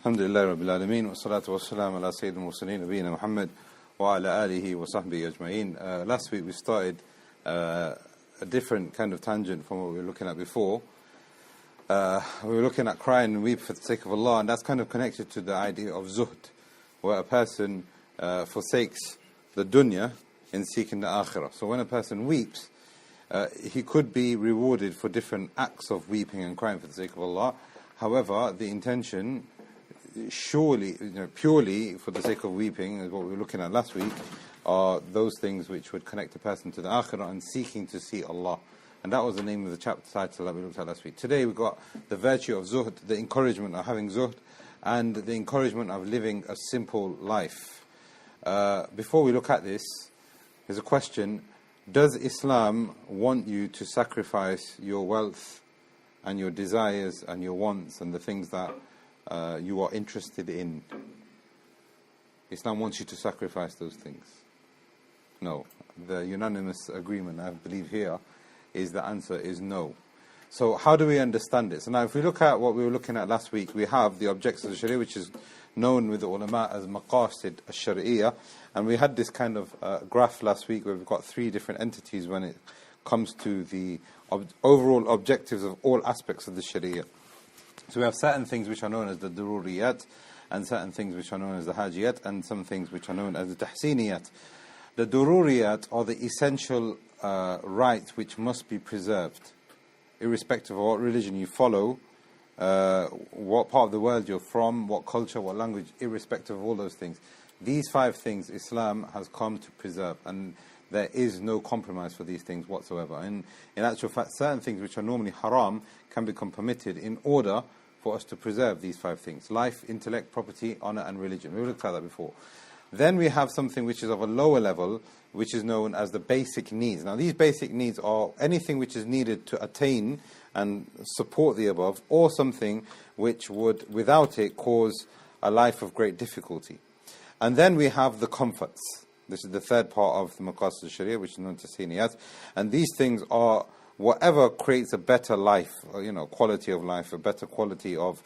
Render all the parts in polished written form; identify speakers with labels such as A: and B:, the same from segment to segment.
A: Alhamdulillah Rabbil Alameen, wa salatu wa salam ala Sayyidina Mursaleen, Nabiyyina Muhammad, wa ala alihi wa sahbihi ajma'een. Last week we started a different kind of tangent from what we were looking at before. We were looking at crying and weep for the sake of Allah, and that's kind of connected to the idea of Zuhd, where a person forsakes the dunya in seeking the akhirah. So when a person weeps, he could be rewarded for different acts of weeping and crying for the sake of Allah. However, the intention, surely, purely for the sake of weeping, as what we were looking at last week, are those things which would connect a person to the akhirah and seeking to see Allah. And that was the name of the chapter title that we looked at last week. Today we've got the virtue of Zuhd, the encouragement of having Zuhd, and the encouragement of living a simple life. Before we look at this, there's a question: does Islam want you to sacrifice your wealth and your desires and your wants and the things that you are interested in? Islam wants you to sacrifice those things. No. The unanimous agreement, I believe here, is the answer is no. So how do we understand it? So now if we look at what we were looking at last week, we have the objects of the Sharia, which is known with the ulama as maqasid al-Shari'iyah. And we had this kind of graph last week where we've got three different entities when it comes to the overall objectives of all aspects of the Sharia. So we have certain things which are known as the dururiyat, and certain things which are known as the hajiyat, and some things which are known as the tahsiniyat. The dururiyat are the essential rights which must be preserved, irrespective of what religion you follow, what part of the world you're from, what culture, what language, irrespective of all those things. These five things Islam has come to preserve, and there is no compromise for these things whatsoever. And in actual fact, certain things which are normally haram can become permitted in order for us to preserve these five things: life, intellect, property, honor, and religion. We looked at that before. Then we have something which is of a lower level, which is known as the basic needs. Now, these basic needs are anything which is needed to attain and support the above, or something which would, without it, cause a life of great difficulty. And then we have the comforts. This is the third part of the maqasid al-Sharia, which is known as siniyat. And these things are whatever creates a better life, quality of life, a better quality of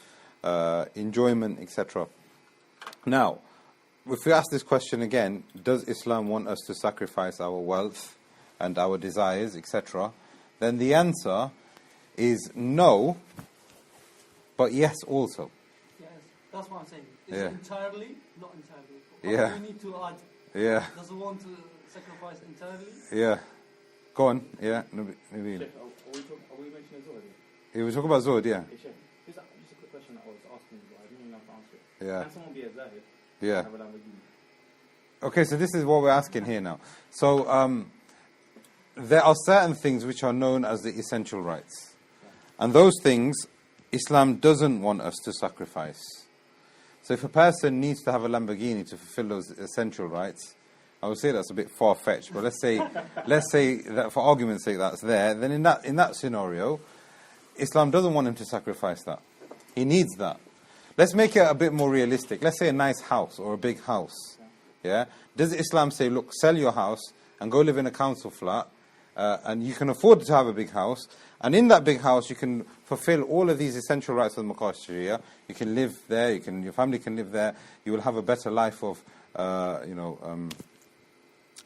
A: enjoyment, etc. Now, if we ask this question again, does Islam want us to sacrifice our wealth and our desires, etc.? Then the answer is no, but yes also.
B: Yes, that's what I'm saying. Is it entirely? Not entirely.
A: Yeah.
B: We need to add.
A: Yeah.
B: Does it want to sacrifice entirely?
A: Yeah. Go on. Yeah. Maybe.
C: Sheikh, are we mentioning Zuhd?
A: Yeah, we talk about Zuhd, yeah.
C: Hey, Sheikh, just a quick question that I was asking, but I didn't know how to answer it.
A: Yeah.
C: Can someone be a Zahid?
A: Yeah.
C: Have a Lamborghini?
A: Okay, so this is what we're asking here now. So there are certain things which are known as the essential rights. And those things, Islam doesn't want us to sacrifice. So if a person needs to have a Lamborghini to fulfill those essential rights, I would say that's a bit far-fetched, but let's say that for argument's sake that's there, then in that scenario, Islam doesn't want him to sacrifice that. He needs that. Let's make it a bit more realistic. Let's say a nice house or a big house. Yeah? Does Islam say, look, sell your house and go live in a council flat, and you can afford to have a big house, and in that big house you can fulfill all of these essential rights of the Maqasid Sharia. You can live there, your family can live there, you will have a better life of,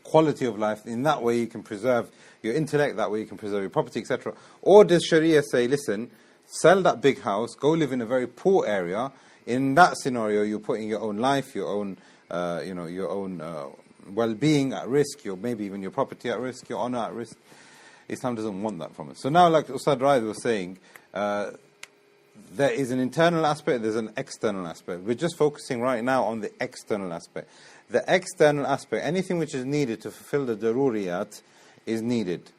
A: quality of life. In that way you can preserve your intellect, that way you can preserve your property, etc. Or does Sharia say, listen, sell that big house, go live in a very poor area. In that scenario, you're putting your own life, your own well-being at risk, maybe even your property at risk, your honor at risk. Islam doesn't want that from us. So now, like Ustadh Ariff was saying, there is an internal aspect, there's an external aspect. We're just focusing right now on the external aspect. The external aspect, anything which is needed to fulfill the daruriyat is needed.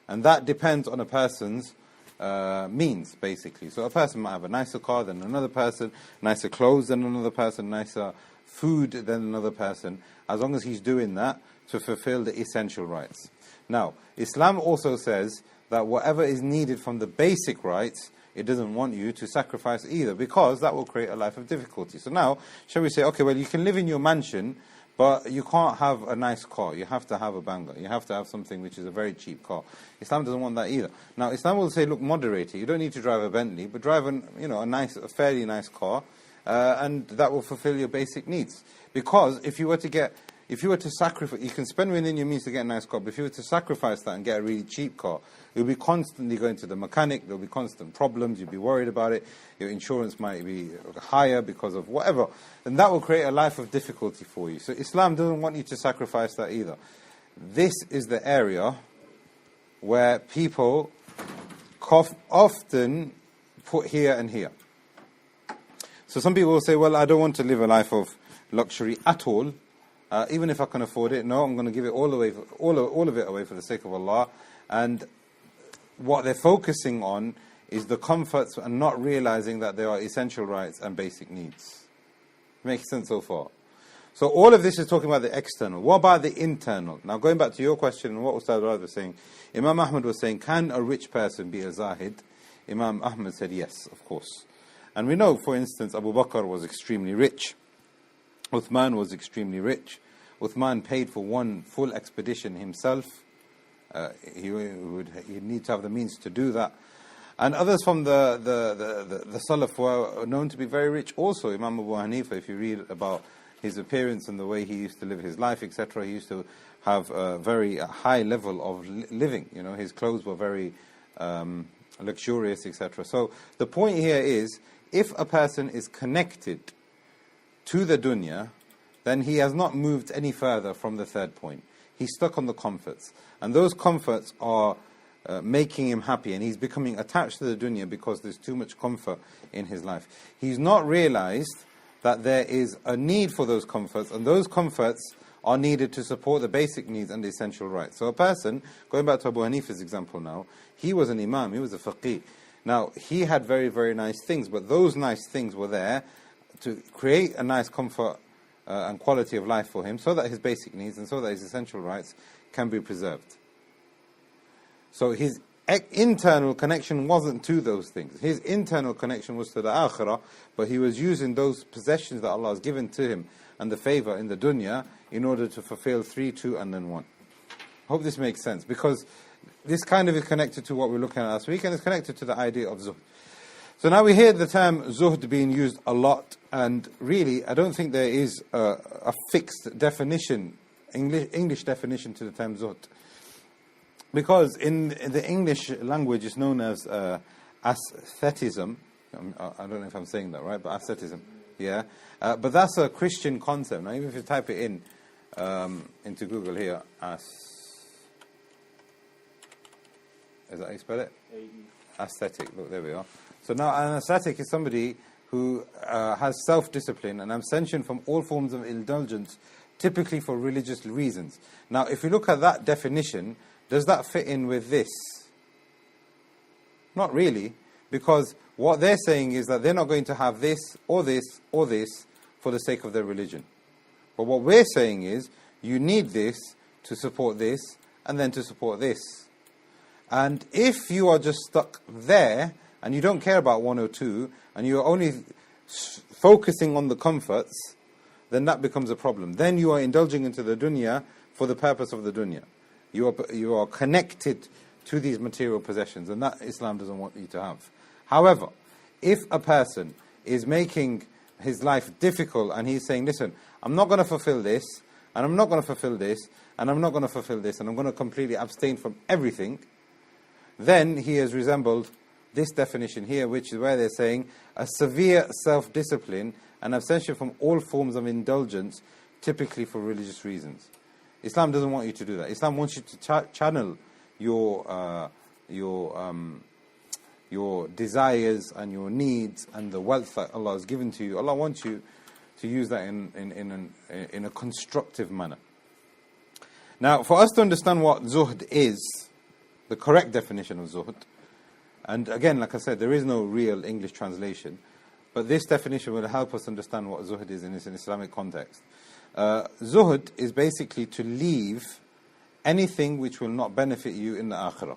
A: And that depends on a person's means, basically. So a person might have a nicer car than another person, nicer clothes than another person, nicer food than another person, as long as he's doing that to fulfill the essential rights. Now, Islam also says that whatever is needed from the basic rights, it doesn't want you to sacrifice either, because that will create a life of difficulty. So now, shall we say, okay, well, you can live in your mansion, but you can't have a nice car. You have to have a banger. You have to have something which is a very cheap car. Islam doesn't want that either. Now, Islam will say, look, moderate it. You don't need to drive a Bentley, but drive a fairly nice car, and that will fulfill your basic needs. Because if you were to sacrifice, you can spend within your means to get a nice car, but if you were to sacrifice that and get a really cheap car, you'll be constantly going to the mechanic, there'll be constant problems, you'll be worried about it, your insurance might be higher because of whatever, and that will create a life of difficulty for you. So Islam doesn't want you to sacrifice that either. This is the area where people often put here and here. So some people will say, well, I don't want to live a life of luxury at all. Even if I can afford it, no, I'm going to give it all of it away for the sake of Allah. And what they're focusing on is the comforts and not realizing that there are essential rights and basic needs. Makes sense so far? So all of this is talking about the external. What about the internal? Now going back to your question and what Ustadh Ariff was saying, Imam Ahmad was saying, can a rich person be a Zahid? Imam Ahmad said yes, of course. And we know, for instance, Abu Bakr was extremely rich. Uthman was extremely rich. Uthman paid for one full expedition himself. He'd need to have the means to do that. And others from the Salaf were known to be very rich also. Imam Abu Hanifa, if you read about his appearance and the way he used to live his life, etc., he used to have a very high level of living. You know, his clothes were very luxurious, etc. So the point here is, if a person is connected to the dunya, then he has not moved any further from the third point. He's stuck on the comforts. And those comforts are making him happy, and he's becoming attached to the dunya because there's too much comfort in his life. He's not realized that there is a need for those comforts, and those comforts are needed to support the basic needs and the essential rights. So a person, going back to Abu Hanifa's example now, he was an imam, he was a faqih. Now, he had very, very nice things, but those nice things were there to create a nice comfort and quality of life for him, so that his basic needs and so that his essential rights can be preserved. So his internal connection wasn't to those things. His internal connection was to the akhirah, but he was using those possessions that Allah has given to him and the favor in the dunya in order to fulfill 3, 2, and then 1. I hope this makes sense, because this kind of is connected to what we were looking at last week, and it's connected to the idea of zuhd. So now we hear the term zuhd being used a lot, and really I don't think there is a fixed definition, English definition to the term zuhd. Because in the English language it's known as asceticism. I don't know if I'm saying that right, but asceticism. Yeah. But that's a Christian concept. Now even if you type it in into Google here, is that how you spell it? Ascetic. Look, there we are. So now an ascetic is somebody who has self-discipline and abstention from all forms of indulgence, typically for religious reasons. Now if you look at that definition, does that fit in with this? Not really, because what they're saying is that they're not going to have this or this or this for the sake of their religion. But what we're saying is, you need this to support this and then to support this. And if you are just stuck there and you don't care about 1 or 2 and you're only focusing on the comforts, then that becomes a problem. Then you are indulging into the dunya for the purpose of the dunya. You are connected to these material possessions, and that Islam doesn't want you to have. However, if a person is making his life difficult and he's saying, listen, I'm not going to fulfill this, and I'm not going to fulfill this, and I'm not going to fulfill this, and I'm going to completely abstain from everything, then he has resembled this definition here, which is where they're saying a severe self-discipline and abstention from all forms of indulgence, typically for religious reasons. Islam doesn't want you to do that. Islam wants you to channel your desires and your needs and the wealth that Allah has given to you. Allah wants you to use that in a constructive manner. Now, for us to understand what zuhd is, the correct definition of zuhd, and again, like I said, there is no real English translation, but this definition will help us understand what zuhd is in an Islamic context. Zuhd is basically to leave anything which will not benefit you in the akhirah.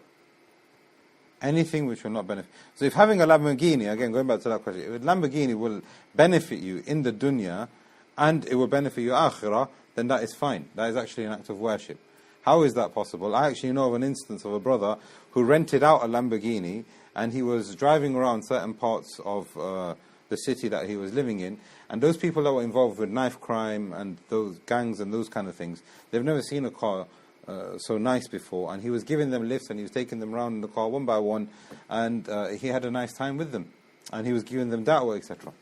A: Anything which will not benefit. So if having a Lamborghini, again going back to that question, if a Lamborghini will benefit you in the dunya and it will benefit you akhirah, then that is fine. That is actually an act of worship. How is that possible? I actually know of an instance of a brother who rented out a Lamborghini and he was driving around certain parts of the city that he was living in. And those people that were involved with knife crime and those gangs and those kind of things, they've never seen a car so nice before. And he was giving them lifts and he was taking them around in the car one by one. And he had a nice time with them. And he was giving them da'wah, etc.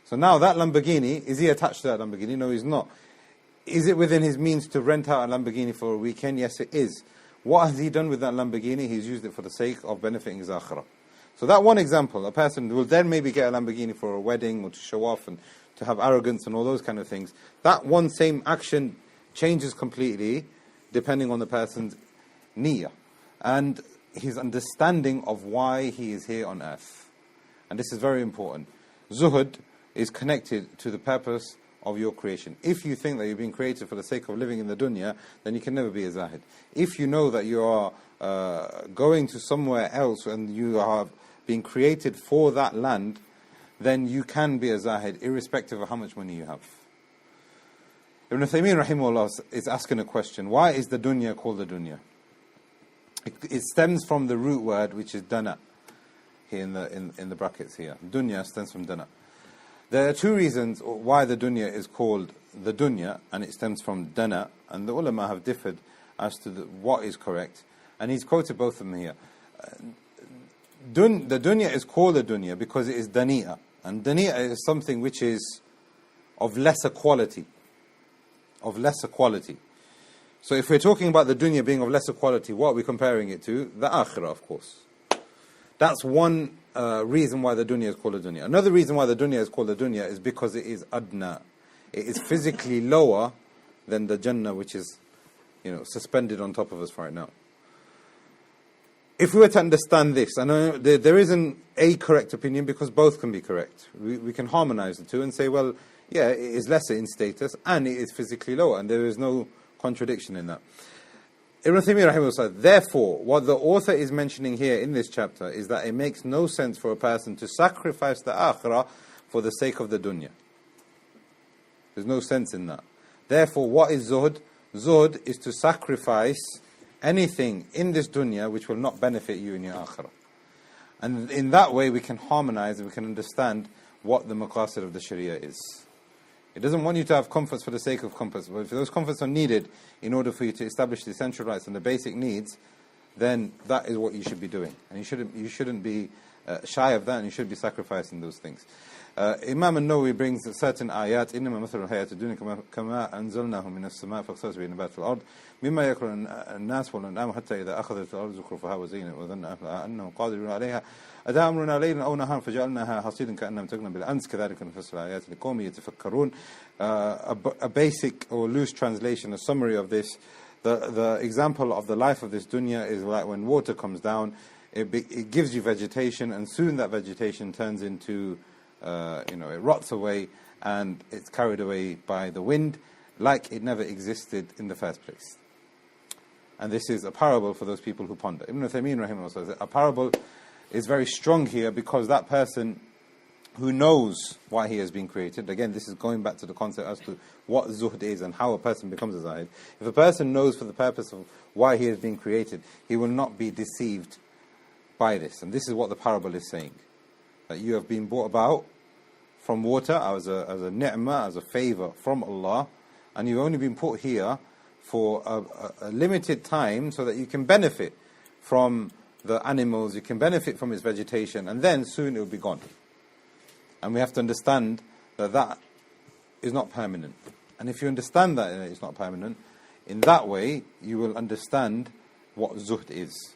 A: So now that Lamborghini, is he attached to that Lamborghini? No, he's not. Is it within his means to rent out a Lamborghini for a weekend? Yes, it is. What has he done with that Lamborghini? He's used it for the sake of benefiting his akhirah. So that one example, a person will then maybe get a Lamborghini for a wedding or to show off and to have arrogance and all those kind of things. That one same action changes completely depending on the person's niyyah and his understanding of why he is here on earth. And this is very important. Zuhd is connected to the purpose of your creation. If you think that you're being created for the sake of living in the dunya, then you can never be a zahid. If you know that you are going to somewhere else and you are being created for that land, then you can be a zahid irrespective of how much money you have. Ibn Uthaymeen rahimahullah is asking a question. Why is the dunya called the dunya? It stems from the root word which is dana. Here in the brackets here. Dunya stems from dana. There are two reasons why the dunya is called the dunya, and it stems from dana, and the ulama have differed as to what is correct, and he's quoted both of them here. The dunya is called the dunya because it is dani'a, and dani'a is something which is of lesser quality. Of lesser quality. So if we're talking about the dunya being of lesser quality, what are we comparing it to? The akhirah, of course. That's one reason why the dunya is called a dunya. Another reason why the dunya is called a dunya is because it is adna. It is physically lower than the Jannah, which is, suspended on top of us right now. If we were to understand this, I know there isn't a correct opinion because both can be correct. We can harmonize the two and say, well, yeah, it is lesser in status and it is physically lower, and there is no contradiction in that. Ibn Uthaymeen rahimahullah said, therefore, what the author is mentioning here in this chapter is that it makes no sense for a person to sacrifice the akhirah for the sake of the dunya. There's no sense in that. Therefore, what is zuhd? Zuhd is to sacrifice anything in this dunya which will not benefit you in your akhirah. And in that way we can harmonize and we can understand what the maqasid of the sharia is. It doesn't want you to have comforts for the sake of comforts, but if those comforts are needed in order for you to establish the essential rights and the basic needs, then that is what you should be doing. And you shouldn't be shy of that, and you should be sacrificing those things. Imam al-Nawawi brings certain ayat, إِنَّمَا مَثَلُ الْحَيَاةِ الدُّنْيَا كَمَا أَنزَلْنَاهُ مِنَ السَّمَاءِ فَاخْتَلَطَ بِهِ نَبَاتُ الْأَرْضِ مِمَّا يَأْكُلُ النَّاسُ وَالْأَنْعَامُ حَتَّى إِذَا أَخَذَتِ الْأَرْضُ زُخْرُفَهَا وَزَيَّنَتْ وَظَنَّ أَهْلُهَا أَنَّهُمْ قَادِرُونَ عَلَيْهَا أَتَىٰ أَمْرُنَا لَيْلًا أَوْ نَهَارًا فَجَعَلْنَاهَا حَصِيدًا كَأَنَّ لَمْ تَغْنَ بِالْأَمْسِ كَذَٰلِكَ نُفَصِّلُ الْآيَاتِ لِقَوْمٍ يَتَفَكَّرُونَ. A basic or loose translation, a summary of this. The example of the life of this dunya is like when water comes down, it gives you vegetation, and soon that vegetation turns into, it rots away and it's carried away by the wind like it never existed in the first place. And this is a parable for those people who ponder. Ibn Uthaymeen rahimahullah says a parable is very strong here because that person who knows why he has been created, again this is going back to the concept as to what zuhd is and how a person becomes a zahid. If a person knows for the purpose of why he has been created, he will not be deceived by this. And this is what the parable is saying. That you have been brought about from water as a ni'mah, as a favor from Allah, and you've only been put here for a limited time so that you can benefit from the animals, you can benefit from its vegetation, and then soon it will be gone. And we have to understand that that is not permanent. And if you understand that it's not permanent, in that way you will understand what zuhd is.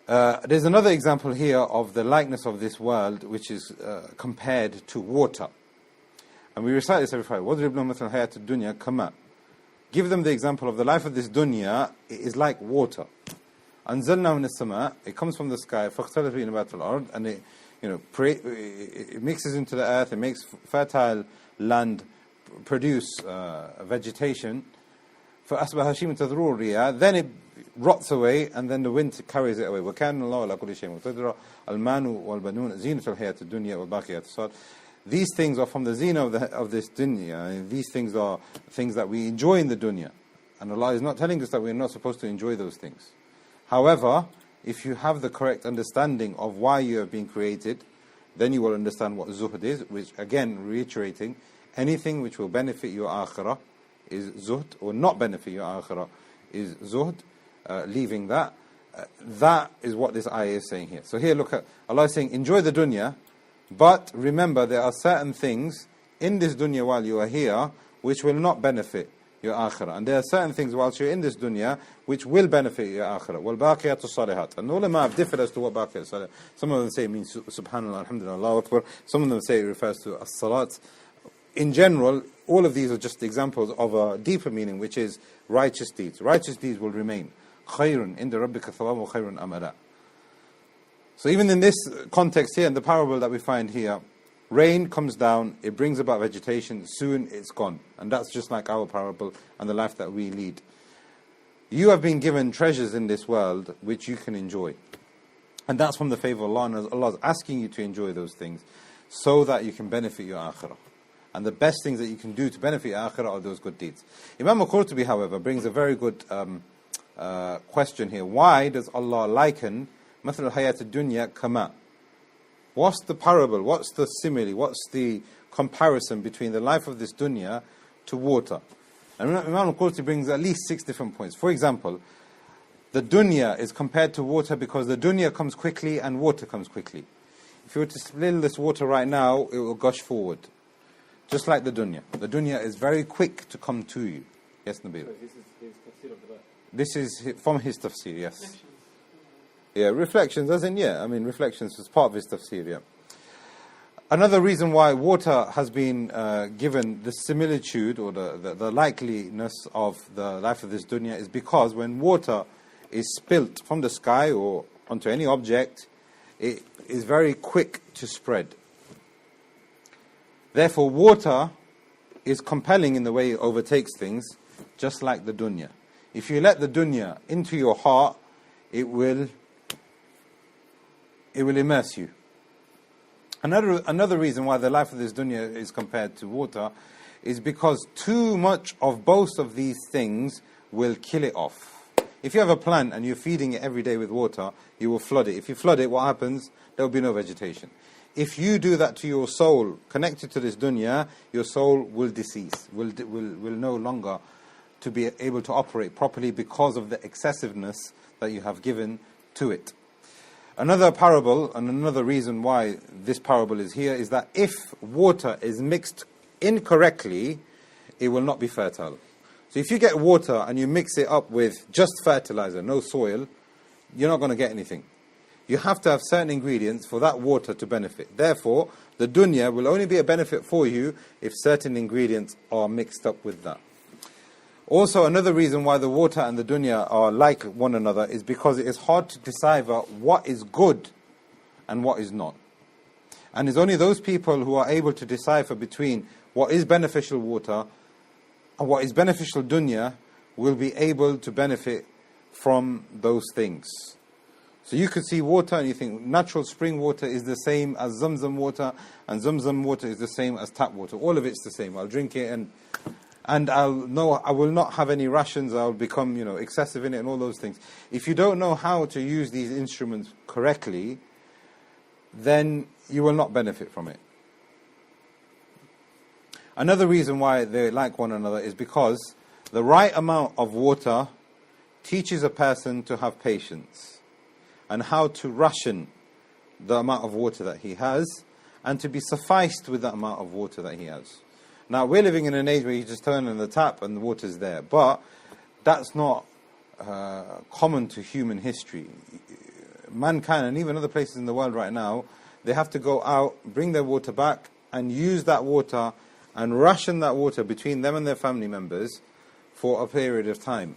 A: There's another example here of the likeness of this world, which is compared to water. And we recite this every Friday. وَضْرِبْ لَهُمْ مَثَلَ الْحَيَاةِ الدُّنْيَا كَمَاءٍ. Give them the example of the life of this dunya. It is like water. أَنزَلْنَا مِنَ السَّمَاءِ. It comes from the sky. فَاخْتَلَطَ بِهِ نَبَاتُ الْأَرْضِ. And it mixes into the earth. It makes fertile land produce vegetation. فَأَصْبَحَ هَشِيمًا تَذْرُوهُ الرِّيَاحُ. Then it rots away, and then the wind carries it away. وَكَانَ اللَّهُ عَلَىٰ كُلِّ شَيْءٍ مُقْتَدِرًا الْمَالُ وَالْبَنُونَ زِينَةُ الْحَيَاةِ الدُّنْيَا وَالْبَاقِيَاتُ الصَّالِحَاتُ. These things are from the zina of this dunya. These things are things that we enjoy in the dunya. And Allah is not telling us that we are not supposed to enjoy those things. However, if you have the correct understanding of why you have been created, then you will understand what zuhd is, which again, reiterating, anything which will benefit your akhirah is zuhd, or not benefit your akhirah is zuhd, leaving that. That is what this ayah is saying here. So here, look at Allah is saying, enjoy the dunya, but remember there are certain things in this dunya while you are here which will not benefit your akhirah. And there are certain things whilst you're in this dunya which will benefit your akhirah. وَالْبَاقِيَاتُ الصَّالِحَاتُ. And ulama have differed as to what baqiyat salih. Some of them say it means subhanallah, alhamdulillah, Allahu Akbar. Some of them say it refers to as-salat. In general, all of these are just examples of a deeper meaning, which is righteous deeds. Righteous deeds will remain. خَيْرٌ عِنْدَ رَبِّكَ ثَوَابٌ خَيْرٌ أَمَلًا. So even in this context here, in the parable that we find here, rain comes down, it brings about vegetation, soon it's gone. And that's just like our parable and the life that we lead. You have been given treasures in this world which you can enjoy. And that's from the favor of Allah, and Allah is asking you to enjoy those things so that you can benefit your akhirah. And the best things that you can do to benefit your akhirah are those good deeds. Imam al-Qurtubi, however, brings a very good question here. Why does Allah liken مثل الحياة الدنيا كماء? What's the parable? What's the simile? What's the comparison between the life of this dunya to water? And Imam al-Qurtubi brings at least 6 different points. For example, the dunya is compared to water because the dunya comes quickly and water comes quickly. If you were to spill this water right now, it will gush forward. Just like the dunya. The dunya is very quick to come to you. Yes, Nabil?
C: So this is his tafsir of the verse.
A: This is from his tafsir, yes. Yeah, reflections, as in, yeah, I mean, reflections is part of his tafsir, yeah. Another reason why water has been given the similitude or the likeliness of the life of this dunya is because when water is spilt from the sky or onto any object, it is very quick to spread. Therefore, water is compelling in the way it overtakes things, just like the dunya. If you let the dunya into your heart, it will immerse you. Another reason why the life of this dunya is compared to water is because too much of both of these things will kill it off. If you have a plant and you're feeding it every day with water, you will flood it. If you flood it, what happens? There will be no vegetation. If you do that to your soul, connected to this dunya, your soul will decease, will no longer to be able to operate properly because of the excessiveness that you have given to it. Another parable, and another reason why this parable is here, is that if water is mixed incorrectly, it will not be fertile. So if you get water and you mix it up with just fertilizer, no soil, you're not going to get anything. You have to have certain ingredients for that water to benefit. Therefore, the dunya will only be a benefit for you if certain ingredients are mixed up with that. Also, another reason why the water and the dunya are like one another is because it is hard to decipher what is good and what is not. And it's only those people who are able to decipher between what is beneficial water and what is beneficial dunya will be able to benefit from those things. So you could see water and you think natural spring water is the same as Zamzam water, and Zamzam water is the same as tap water. All of it's the same. I'll drink it and I will not have any rations. I'll become, excessive in it and all those things. If you don't know how to use these instruments correctly, then you will not benefit from it. Another reason why they like one another is because the right amount of water teaches a person to have patience and how to ration the amount of water that he has and to be sufficed with that amount of water that he has. Now, we're living in an age where you just turn on the tap and the water's there. But that's not common to human history. Mankind, and even other places in the world right now, they have to go out, bring their water back, and use that water and ration that water between them and their family members for a period of time.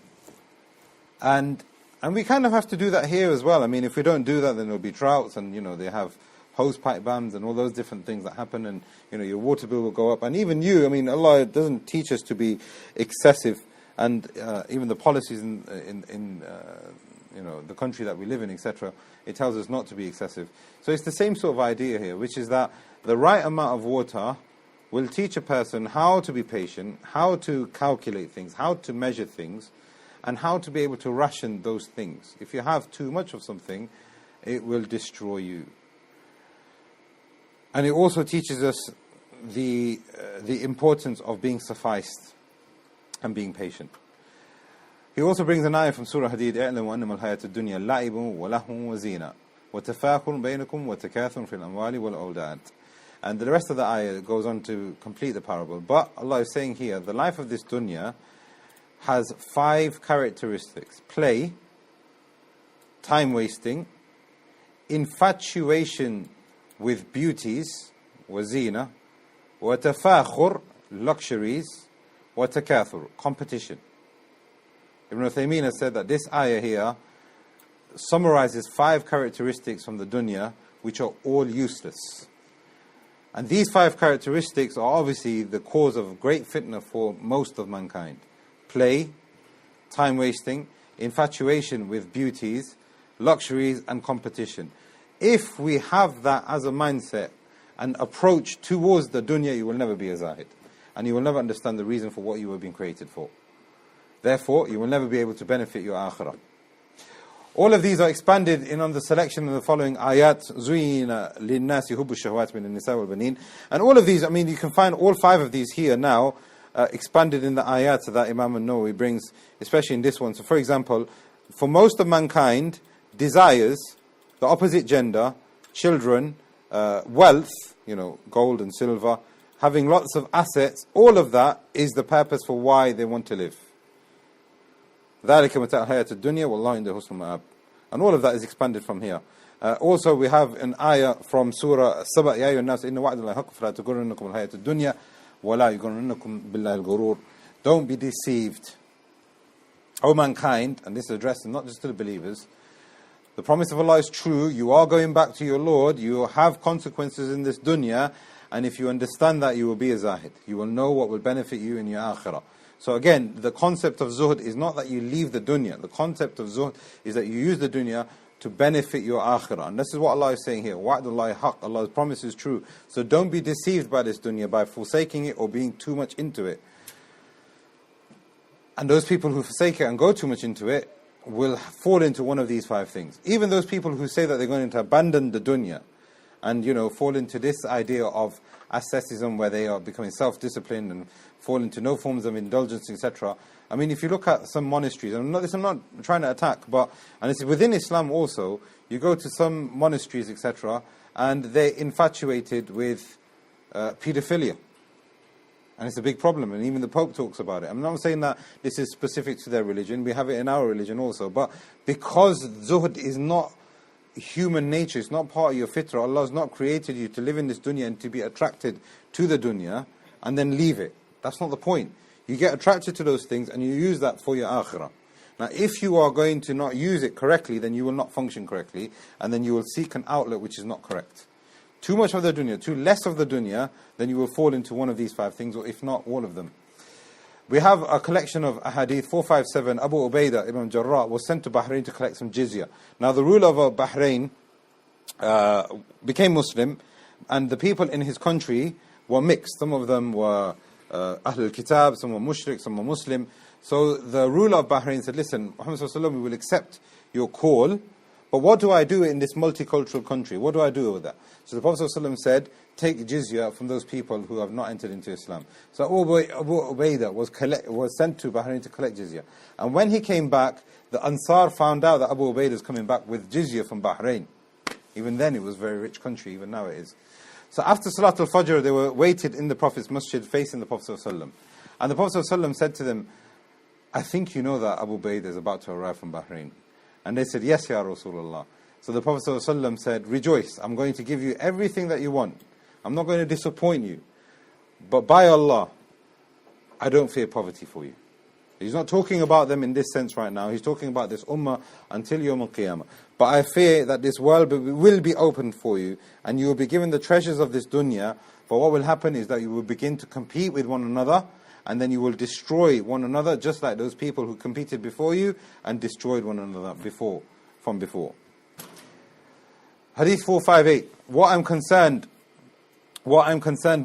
A: And we kind of have to do that here as well. I mean, if we don't do that, then there'll be droughts, and, they have hose pipe bans and all those different things that happen, and your water bill will go up. And even Allah doesn't teach us to be excessive, and even the policies in the country that we live in, etc., it tells us not to be excessive. So it's the same sort of idea here, which is that the right amount of water will teach a person how to be patient, how to calculate things, how to measure things, and how to be able to ration those things. If you have too much of something, it will destroy you. And it also teaches us the importance of being sufficed and being patient. He also brings an ayah from Surah Hadid, اعلموا أنما الحياة الدنيا لعب ولهو وزينة وتفاخر بينكم وتكاثر في الأموال والأولاد. And the rest of the ayah goes on to complete the parable. But Allah is saying here, the life of this dunya has 5 characteristics: play, time wasting, infatuation with beauties, wazina, وتفاخر, luxuries, وتكاثر, competition. Ibn Uthaymeen has said that this ayah here summarizes 5 characteristics from the dunya which are all useless. And these 5 characteristics are obviously the cause of great fitna for most of mankind. Play, time wasting, infatuation with beauties, luxuries and competition. If we have that as a mindset and approach towards the dunya, you will never be a zahid. And you will never understand the reason for what you were being created for. Therefore, you will never be able to benefit your akhirah. All of these are expanded in on the selection of the following ayat. زُيِّنَ لِلنَّاسِ حُبُّ الشَّهَوَاتِ مِنَ النِّسَاءِ وَالْبَنِينَ. And all of these, I mean, you can find all 5 of these here now, expanded in the ayat that Imam al-Nawawi brings, especially in this one. So for example, for most of mankind, desires, the opposite gender, children, wealth, gold and silver, having lots of assets, all of that is the purpose for why they want to live. ذَلِكَ مَتَاعُ الْحَيَاةِ الدُّنْيَا وَاللَّهُ عِنْدَهُ حُسْنُ الْمَآبِ. And all of that is expanded from here. Also we have an ayah from Surah Saba, يَا أَيُّهَا النَّاسُ إِنَّ وَعْدَ اللَّهِ حَقٌّ فَلَا تَغُرَّنَّكُمُ الْحَيَاةُ الدُّنْيَا وَلَا يُغُرَّنَّكُمْ بِاللَّهِ الْغُرُورُ. Don't be deceived, O mankind, and this is addressed not just to the believers. The promise of Allah is true. You are going back to your Lord. You have consequences in this dunya. And if you understand that, you will be a zahid. You will know what will benefit you in your akhirah. So again, the concept of zuhd is not that you leave the dunya. The concept of zuhd is that you use the dunya to benefit your akhirah. And this is what Allah is saying here. Wa'dullahi haqq. Allah's promise is true. So don't be deceived by this dunya by forsaking it or being too much into it. And those people who forsake it and go too much into it will fall into one of these 5 things. Even those people who say that they're going to abandon the dunya and, fall into this idea of asceticism where they are becoming self-disciplined and fall into no forms of indulgence, etc. I mean, if you look at some monasteries, and I'm not trying to attack, and it's within Islam also, you go to some monasteries, etc., and they're infatuated with pedophilia. And it's a big problem, and even the Pope talks about it. I'm not saying that this is specific to their religion, we have it in our religion also, but because zuhd is not human nature, it's not part of your fitrah, Allah has not created you to live in this dunya and to be attracted to the dunya and then leave it. That's not the point. You get attracted to those things and you use that for your akhirah. Now if you are going to not use it correctly, then you will not function correctly, and then you will seek an outlet which is not correct. Too much of the dunya, too less of the dunya, then you will fall into one of these 5 things, or if not, all of them. We have a collection of hadith 457. Abu Ubaidah ibn Jarrah was sent to Bahrain to collect some jizya. Now the ruler of Bahrain became Muslim, and the people in his country were mixed. Some of them were Ahlul Kitab, some were Mushrik, some were Muslim. So the ruler of Bahrain said, listen, Muhammad sallallahu alaihi wasallam, we will accept your call, but what do I do in this multicultural country? What do I do with that? So the Prophet ﷺ said, take jizya from those people who have not entered into Islam. So Abu Ubaidah was sent to Bahrain to collect jizya. And when he came back, the Ansar found out that Abu Ubaidah is coming back with jizya from Bahrain. Even then it was a very rich country, even now it is. So after Salatul Fajr, they were waited in the Prophet's masjid facing the Prophet ﷺ. And the Prophet ﷺ said to them, I think you know that Abu Ubaidah is about to arrive from Bahrain. And they said, yes, Ya Rasulullah. So the Prophet ﷺ said, rejoice, I'm going to give you everything that you want. I'm not going to disappoint you. But by Allah, I don't fear poverty for you. He's not talking about them in this sense right now. He's talking about this ummah until Yawm al-Qiyamah. But I fear that this world will be opened for you, and you will be given the treasures of this dunya. But what will happen is that you will begin to compete with one another, and then you will destroy one another, just like those people who competed before you and destroyed one another from before. Hadith 458. What I'm concerned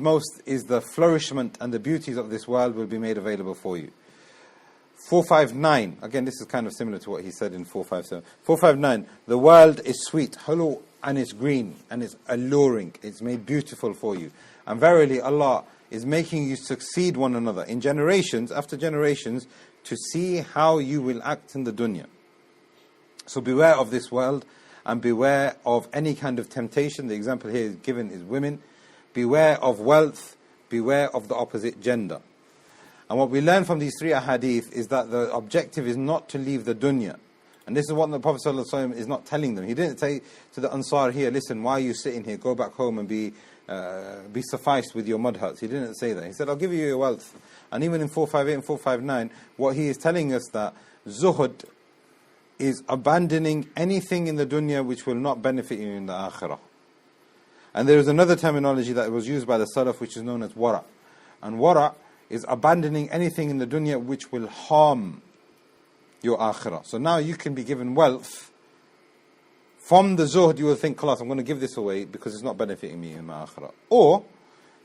A: most is the flourishment and the beauties of this world will be made available for you. 459, again this is kind of similar to what he said in 457. 459, the world is sweet, hello, and it's green, and it's alluring, it's made beautiful for you. And verily Allah is making you succeed one another in generations after generations to see how you will act in the dunya. So beware of this world and beware of any kind of temptation. The example here is given is women. Beware of wealth, beware of the opposite gender. And what we learn from these three ahadith is that the objective is not to leave the dunya. And this is what the Prophet ﷺ is not telling them. He didn't say to the Ansar here, listen, why are you sitting here? Go back home and be sufficed with your mud huts. He didn't say that. He said, I'll give you your wealth. And even in 458 and 459, what he is telling us that zuhd is abandoning anything in the dunya which will not benefit you in the akhirah. And there is another terminology that was used by the Salaf which is known as wara. And wara is abandoning anything in the dunya which will harm your akhirah. So now you can be given wealth. From the zuhd you will think, khalas, I'm going to give this away because it's not benefiting me in my akhirah. Or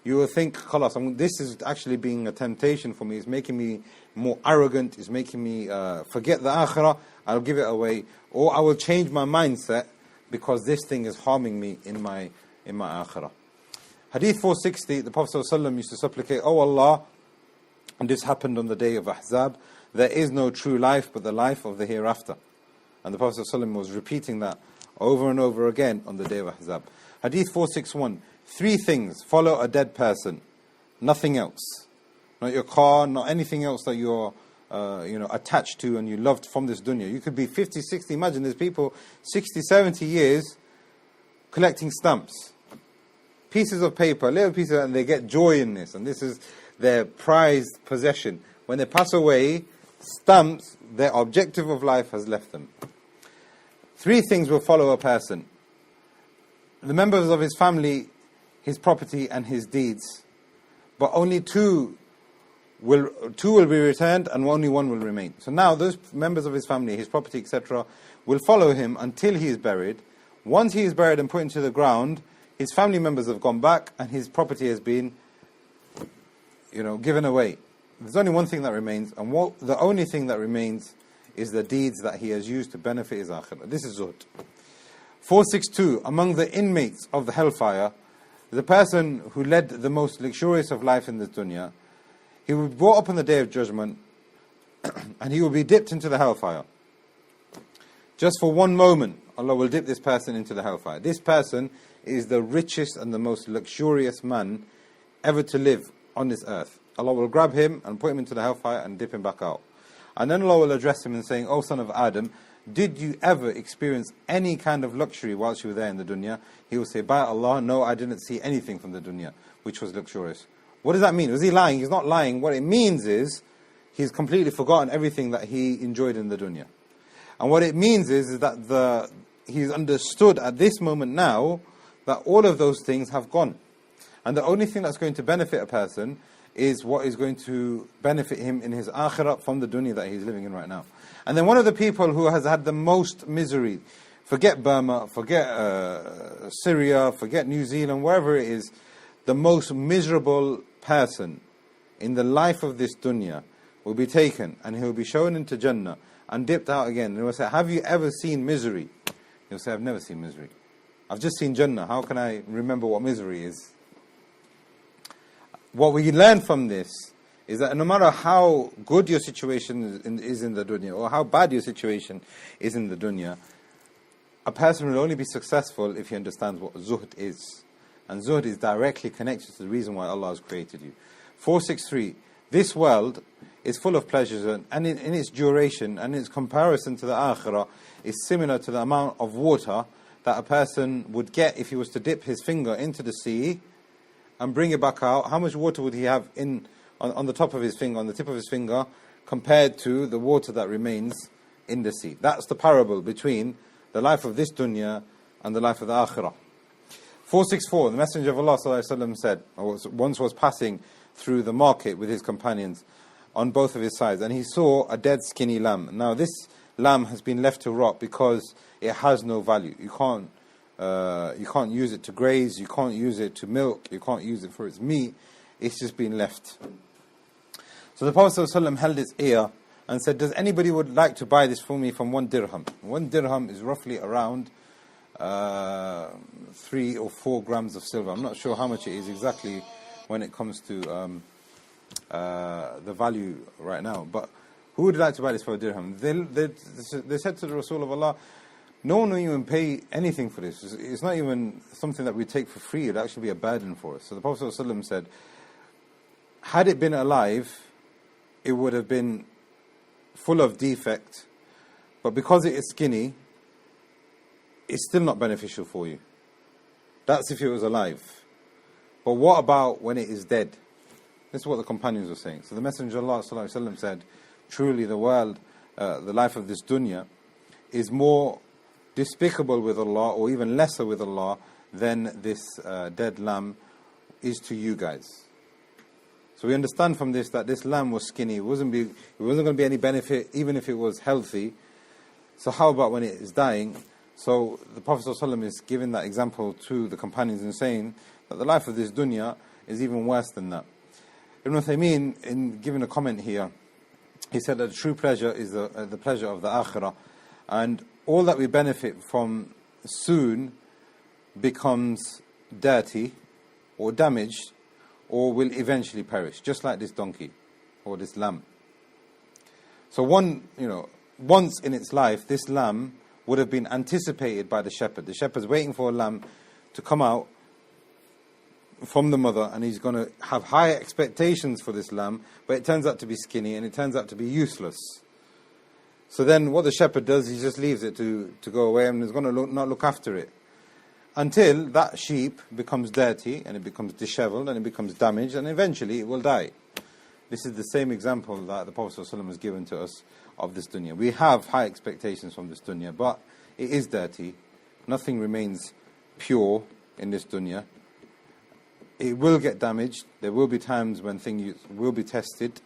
A: you will think, khalas, this is actually being a temptation for me. It's making me more arrogant. It's making me forget the akhirah. I'll give it away. Or I will change my mindset because this thing is harming me in my akhirah. Hadith 460, the Prophet ﷺ used to supplicate, Oh Allah, and this happened on the day of Ahzab, there is no true life but the life of the hereafter. And the Prophet ﷺ was repeating that over and over again on the day of Ahzab. Hadith 461, 3 things follow a dead person, nothing else. Not your car, not anything else that you're attached to and you loved from this dunya. You could be 50, 60, imagine there's people 60, 70 years collecting stamps. Pieces of paper, little pieces, and they get joy in this. And this is their prized possession. When they pass away, stamps, their objective of life has left them. 3 things will follow a person. The members of his family, his property and his deeds. But only 2 will be returned and only 1 will remain. So now those members of his family, his property, etc. will follow him until he is buried. Once he is buried and put into the ground, his family members have gone back and his property has been given away. There's only one thing that remains, and the only thing that remains is the deeds that he has used to benefit his akhirah. This is zuhd. 462, among the inmates of the hellfire, the person who led the most luxurious of life in this dunya, he will be brought up on the day of judgment and he will be dipped into the hellfire. Just for one moment, Allah will dip this person into the hellfire. This person is the richest and the most luxurious man ever to live on this earth. Allah will grab him and put him into the hellfire and dip him back out. And then Allah will address him and saying, O son of Adam, did you ever experience any kind of luxury whilst you were there in the dunya? He will say, by Allah, no, I didn't see anything from the dunya which was luxurious. What does that mean? Was he lying? He's not lying. What it means is he's completely forgotten everything that he enjoyed in the dunya. And what it means is that he's understood at this moment now that all of those things have gone. And the only thing that's going to benefit a person is what is going to benefit him in his akhirah from the dunya that he's living in right now. And then one of the people who has had the most misery, forget Burma, forget Syria, forget New Zealand, wherever it is, the most miserable person in the life of this dunya will be taken and he'll be shown into Jannah and dipped out again. And he will say, have you ever seen misery? He'll say, I've never seen misery. I've just seen Jannah. How can I remember what misery is? What we learn from this is that no matter how good your situation is in the dunya or how bad your situation is in the dunya, a person will only be successful if he understands what zuhd is. And zuhd is directly connected to the reason why Allah has created you. 463, this world is full of pleasures and in its duration and its comparison to the akhirah is similar to the amount of water that a person would get if he was to dip his finger into the sea and bring it back out. How much water would he have on the top of his finger, on the tip of his finger, compared to the water that remains in the sea? That's the parable between the life of this dunya and the life of the akhirah. 464, the Messenger of Allah ﷺ said, once was passing through the market with his companions on both of his sides, and he saw a dead skinny lamb. Now this lamb has been left to rot because it has no value. You can't use it to graze, you can't use it to milk, you can't use it for its meat. It's just been left. So the Prophet ﷺ held its ear and said, does anybody would like to buy this for me from 1 dirham? 1 dirham is roughly around 3 or 4 grams of silver. I'm not sure how much it is exactly when it comes to the value right now. But who would like to buy this for a dirham? They said to the Rasul of Allah, no one will even pay anything for this. It's not even something that we take for free. It would actually be a burden for us. So the Prophet ﷺ said, had it been alive, it would have been full of defect, but because it is skinny, it's still not beneficial for you. That's if it was alive. But what about when it is dead? This is what the companions were saying. So the Messenger of Allah ﷺ said, truly the world, the life of this dunya, is more despicable with Allah, or even lesser with Allah, than this dead lamb is to you guys. So we understand from this that this lamb was skinny. It wasn't going to be any benefit, even if it was healthy. So how about when it is dying? So the Prophet ﷺ is giving that example to the companions and saying that the life of this dunya is even worse than that. Ibn Uthaymeen, in giving a comment here, he said that the true pleasure is the pleasure of the akhirah, and all that we benefit from soon becomes dirty or damaged or will eventually perish, just like this donkey or this lamb. So once in its life, this lamb would have been anticipated by the shepherd. The shepherd's waiting for a lamb to come out from the mother, and he's going to have high expectations for this lamb, but it turns out to be skinny and it turns out to be useless. So then what the shepherd does, he just leaves it to go away, and is going to not look after it until that sheep becomes dirty and it becomes disheveled and it becomes damaged, and eventually it will die. This is the same example that the Prophet ﷺ has given to us of this dunya. We have high expectations from this dunya, but it is dirty. Nothing remains pure in this dunya. It will get damaged. There will be times when things will be tested,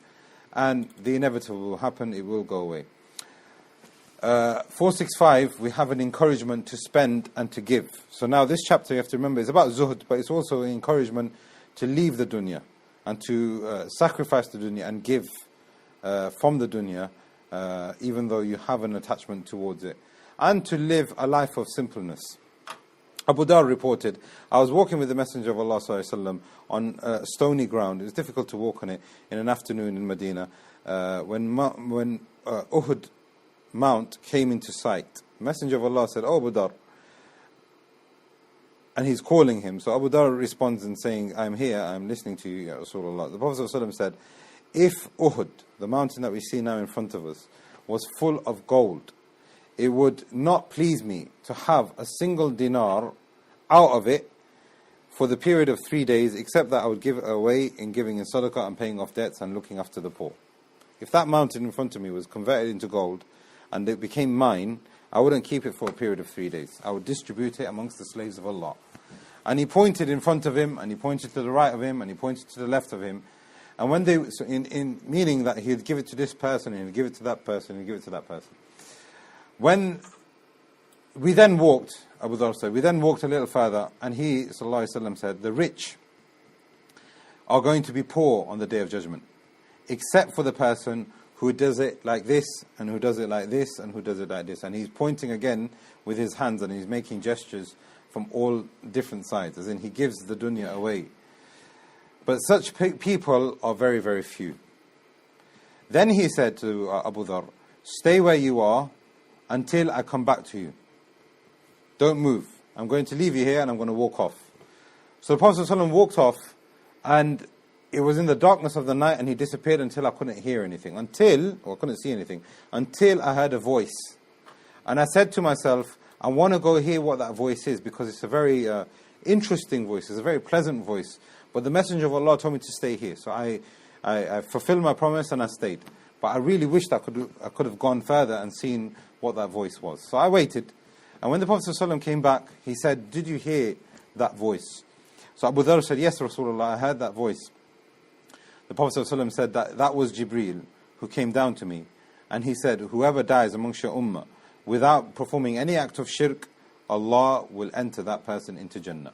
A: and the inevitable will happen. It will go away. 465, we have an encouragement to spend and to give. So now this chapter, you have to remember, is about zuhd, but it's also an encouragement to leave the dunya and to sacrifice the dunya and give from the dunya, even though you have an attachment towards it, and to live a life of simpleness. Abu Dar reported, I was walking with the Messenger of Allah ﷺ on stony ground. It was difficult to walk on it in an afternoon in Medina when Uhud Mount came into sight. The Messenger of Allah said, "Oh Abu Dar," and he's calling him. So Abu Dar responds and saying, "I'm here, I'm listening to you, Ya Rasulullah." The Prophet ﷺ said, if Uhud, the mountain that we see now in front of us, was full of gold, it would not please me to have a single dinar out of it for the period of 3 days, except that I would give it away in giving in sadaqah and paying off debts and looking after the poor. If that mountain in front of me was converted into gold and it became mine, I wouldn't keep it for a period of 3 days. I would distribute it amongst the slaves of Allah. And he pointed in front of him, and he pointed to the right of him, and he pointed to the left of him. And when they, so in meaning that he'd give it to this person, and he'd give it to that person, and he'd give it to that person. When we then walked, Abu Dhar said, we then walked a little further, and he, sallallahu alaihi wasallam, said, the rich are going to be poor on the Day of Judgment, except for the person who does it like this, and who does it like this, and who does it like this. And he's pointing again with his hands, and he's making gestures from all different sides, as in he gives the dunya away. But such people are very, very few. Then he said to Abu Dhar, stay where you are until I come back to you. Don't move. I'm going to leave you here and I'm going to walk off. So the Prophet ﷺ walked off, and it was in the darkness of the night, and he disappeared until I couldn't hear anything. I couldn't see anything. Until I heard a voice. And I said to myself, I want to go hear what that voice is, because it's a very interesting voice. It's a very pleasant voice. But the Messenger of Allah told me to stay here. So I fulfilled my promise and I stayed. But I really wished I could have gone further and seen what that voice was. So I waited. And when the Prophet ﷺ came back, he said, did you hear that voice? So Abu Dhar said, yes, Rasulullah, I heard that voice. The Prophet ﷺ said that was Jibreel who came down to me. And he said, whoever dies amongst your ummah without performing any act of shirk, Allah will enter that person into Jannah.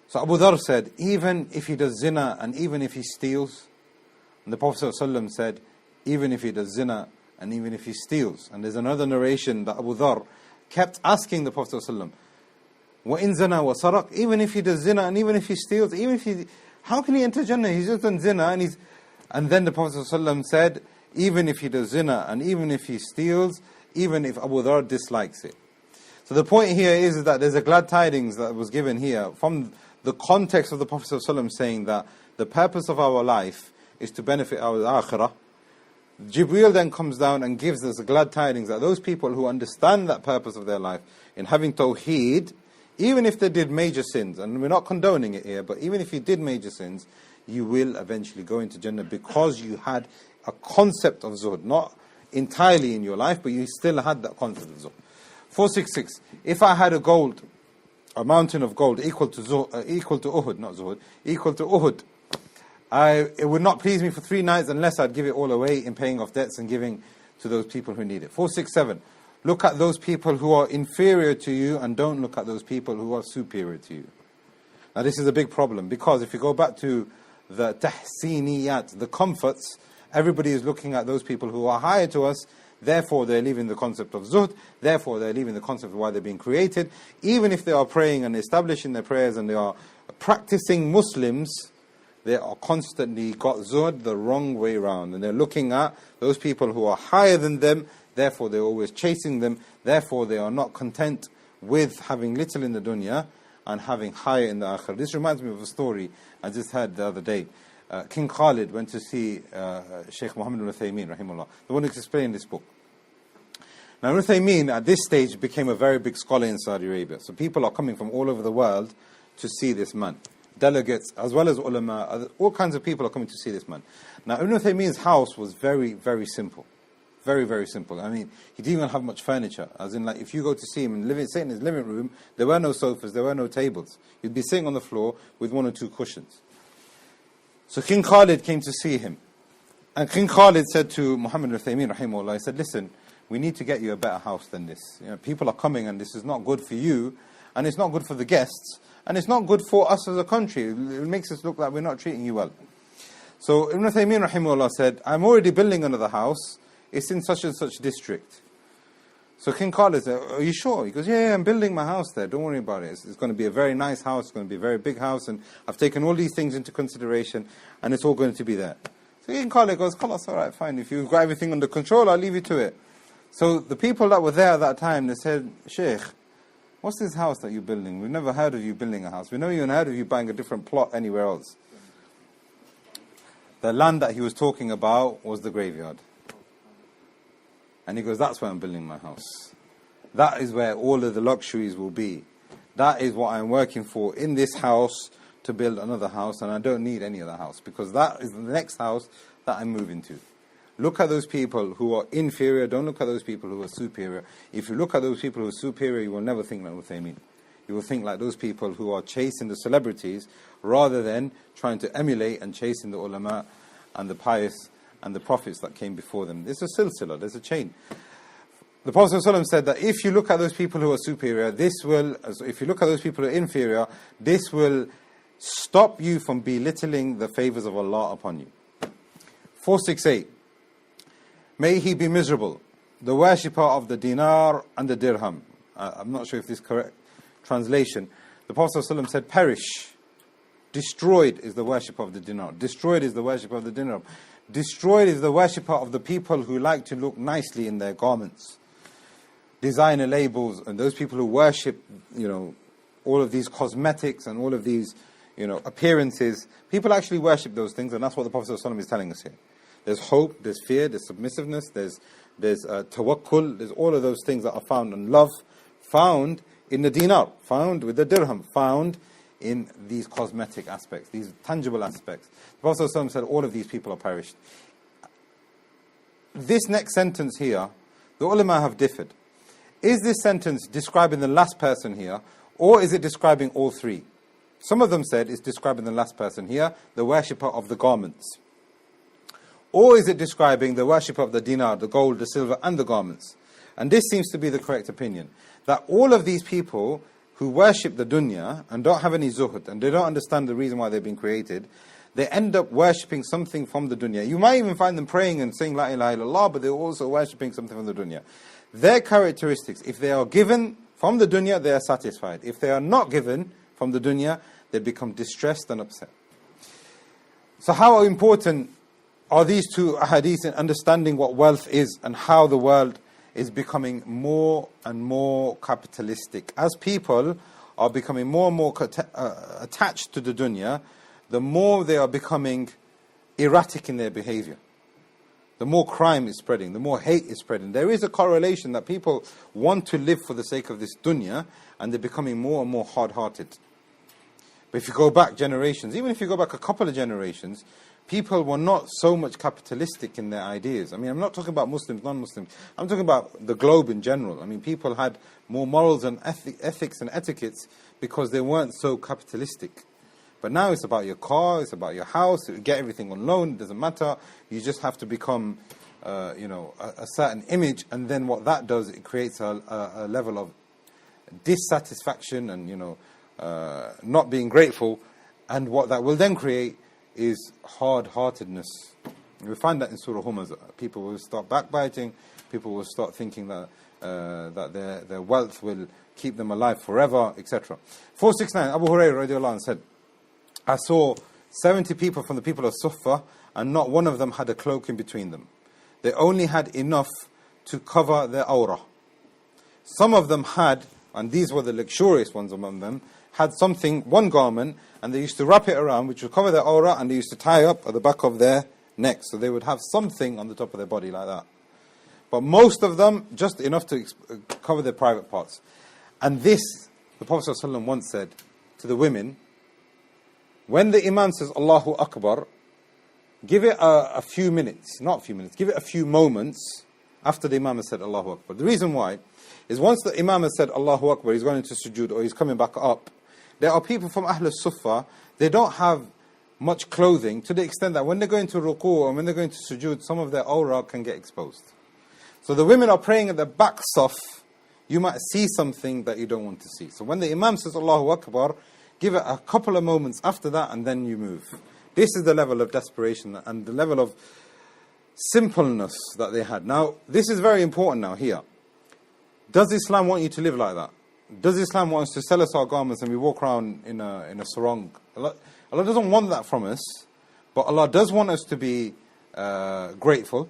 A: So Abu Dhar said, even if he does zina and even if he steals, and the Prophet ﷺ said, even if he does zina, and even if he steals. And there's another narration that Abu Dharr kept asking the Prophet ﷺ, وَإِن زَنَا وَسَرَقْ, even if he does zina, and even if he steals, even if he, how can he enter Jannah? He's just done zina, and then the Prophet ﷺ said, even if he does zina, and even if he steals, even if Abu Dharr dislikes it. So the point here is that there's a glad tidings that was given here from the context of the Prophet ﷺ saying that the purpose of our life is to benefit our akhirah. Jibreel then comes down and gives us a glad tidings that those people who understand that purpose of their life in having tawheed, even if they did major sins, and we're not condoning it here, but even if you did major sins, you will eventually go into Jannah because you had a concept of Zuhd, not entirely in your life, but you still had that concept of Zuhd. 466. If I had a mountain of gold equal to Uhud, not Zuhd, equal to Uhud, it would not please me for 3 nights unless I'd give it all away in paying off debts and giving to those people who need it. 467. Look at those people who are inferior to you and don't look at those people who are superior to you. Now this is a big problem because if you go back to the tahsiniyat, the comforts, everybody is looking at those people who are higher to us, therefore they're leaving the concept of zuhd, therefore they're leaving the concept of why they're being created. Even if they are praying and establishing their prayers and they are practicing Muslims, they are constantly got zuhd the wrong way around. And they're looking at those people who are higher than them, therefore they're always chasing them, therefore they are not content with having little in the dunya and having higher in the akhirah. This reminds me of a story I just heard the other day. King Khalid went to see Sheikh Muhammad ibn Uthaymeen, rahimahullah, the one who explained this book. Now Ibn Uthaymeen at this stage became a very big scholar in Saudi Arabia. So people are coming from all over the world to see this man. Delegates, as well as ulama, all kinds of people are coming to see this man. Now Ibn Uthaymeen's house was very, very simple. Very, very simple. I mean, he didn't even have much furniture. As in, like, if you go to see him and sit in his living room, there were no sofas, there were no tables. He'd be sitting on the floor with 1 or 2 cushions. So King Khalid came to see him. And King Khalid said to Muhammad ibn Uthaymeen, rahimahullah, he said, listen, we need to get you a better house than this. You know, people are coming and this is not good for you, and it's not good for the guests, and it's not good for us as a country. It makes us look like we're not treating you well. So Ibn Uthaymeen, rahimahullah, said, I'm already building another house. It's in such and such district. So King Khalid said, are you sure? He goes, yeah, I'm building my house there. Don't worry about it. It's going to be a very nice house. It's going to be a very big house. And I've taken all these things into consideration. And it's all going to be there. So King Khalid goes, Khalas, all right, fine. If you've got everything under control, I'll leave you to it. So the people that were there at that time, they said, Sheikh, what's this house that you're building? We've never heard of you building a house. We've never even heard of you buying a different plot anywhere else. The land that he was talking about was the graveyard. And he goes, that's where I'm building my house. That is where all of the luxuries will be. That is what I'm working for in this house to build another house. And I don't need any other house because that is the next house that I'm moving to. Look at those people who are inferior. Don't look at those people who are superior. If you look at those people who are superior, you will never think like Uthaymeen. You will think like those people who are chasing the celebrities rather than trying to emulate and chasing the ulama and the pious and the prophets that came before them. There's a silsila, there's a chain. The Prophet ﷺ said that if you look at those people who are superior, if you look at those people who are inferior, this will stop you from belittling the favors of Allah upon you. 468. May he be miserable, the worshipper of the dinar and the dirham. I'm not sure if this is correct translation. The Prophet ﷺ said, perish. Destroyed is the worshipper of the dinar. Destroyed is the worshipper of the dirham. Destroyed is the worshipper of the people who like to look nicely in their garments. Designer labels and those people who worship, all of these cosmetics and all of these, appearances. People actually worship those things, and that's what the Prophet ﷺ is telling us here. There's hope, there's fear, there's submissiveness, there's tawakkul, there's all of those things that are found in love, found in the dinar, found with the dirham, found in these cosmetic aspects, these tangible aspects. The Prophet ﷺ said all of these people are perished. This next sentence here, the ulama have differed. Is this sentence describing the last person here, or is it describing all three? Some of them said it's describing the last person here, the worshipper of the garments. Or is it describing the worshipper of the dinar, the gold, the silver, and the garments? And this seems to be the correct opinion. That all of these people who worship the dunya and don't have any zuhd, and they don't understand the reason why they've been created, they end up worshipping something from the dunya. You might even find them praying and saying La ilaha illallah, but they're also worshipping something from the dunya. Their characteristics, if they are given from the dunya, they are satisfied. If they are not given from the dunya, they become distressed and upset. So how important are these two hadiths in understanding what wealth is and how the world is becoming more and more capitalistic? As people are becoming more and more attached to the dunya, the more they are becoming erratic in their behavior. The more crime is spreading, the more hate is spreading. There is a correlation that people want to live for the sake of this dunya, and they're becoming more and more hard-hearted. But if you go back generations, even if you go back a couple of generations, people were not so much capitalistic in their ideas. I mean, I'm not talking about Muslims, non-Muslims. I'm talking about the globe in general. I mean, people had more morals and ethics and etiquettes because they weren't so capitalistic. But now it's about your car, it's about your house, you get everything on loan, it doesn't matter. You just have to become, a certain image, and then what that does, it creates a level of dissatisfaction and, not being grateful. And what that will then create is hard-heartedness. We find that in Surah Humazah. People will start backbiting, people will start thinking that their wealth will keep them alive forever, etc. 469, Abu Hurairah radiallahu anhu said, I saw 70 people from the people of Suffah, and not one of them had a cloak in between them. They only had enough to cover their awrah. Some of them had, and these were the luxurious ones among them, had something, one garment, and they used to wrap it around, which would cover their awrah, and they used to tie up at the back of their neck. So they would have something on the top of their body like that. But most of them, just enough to cover their private parts. And this, the Prophet ﷺ once said to the women, when the Imam says Allahu Akbar, give it a few minutes, not a few minutes, give it a few moments after the Imam has said Allahu Akbar. The reason why is once the Imam has said Allahu Akbar, he's going into sujood or he's coming back up, there are people from Ahl Suffah, they don't have much clothing to the extent that when they go into ruku' and when they go into sujood, some of their awrah can get exposed. So the women are praying at the back saf, you might see something that you don't want to see. So when the Imam says Allahu Akbar, give it a couple of moments after that and then you move. This is the level of desperation and the level of simpleness that they had. Now, this is very important now here. Does Islam want you to live like that? Does Islam want us to sell us our garments and we walk around in a sarong? Allah doesn't want that from us, but Allah does want us to be grateful.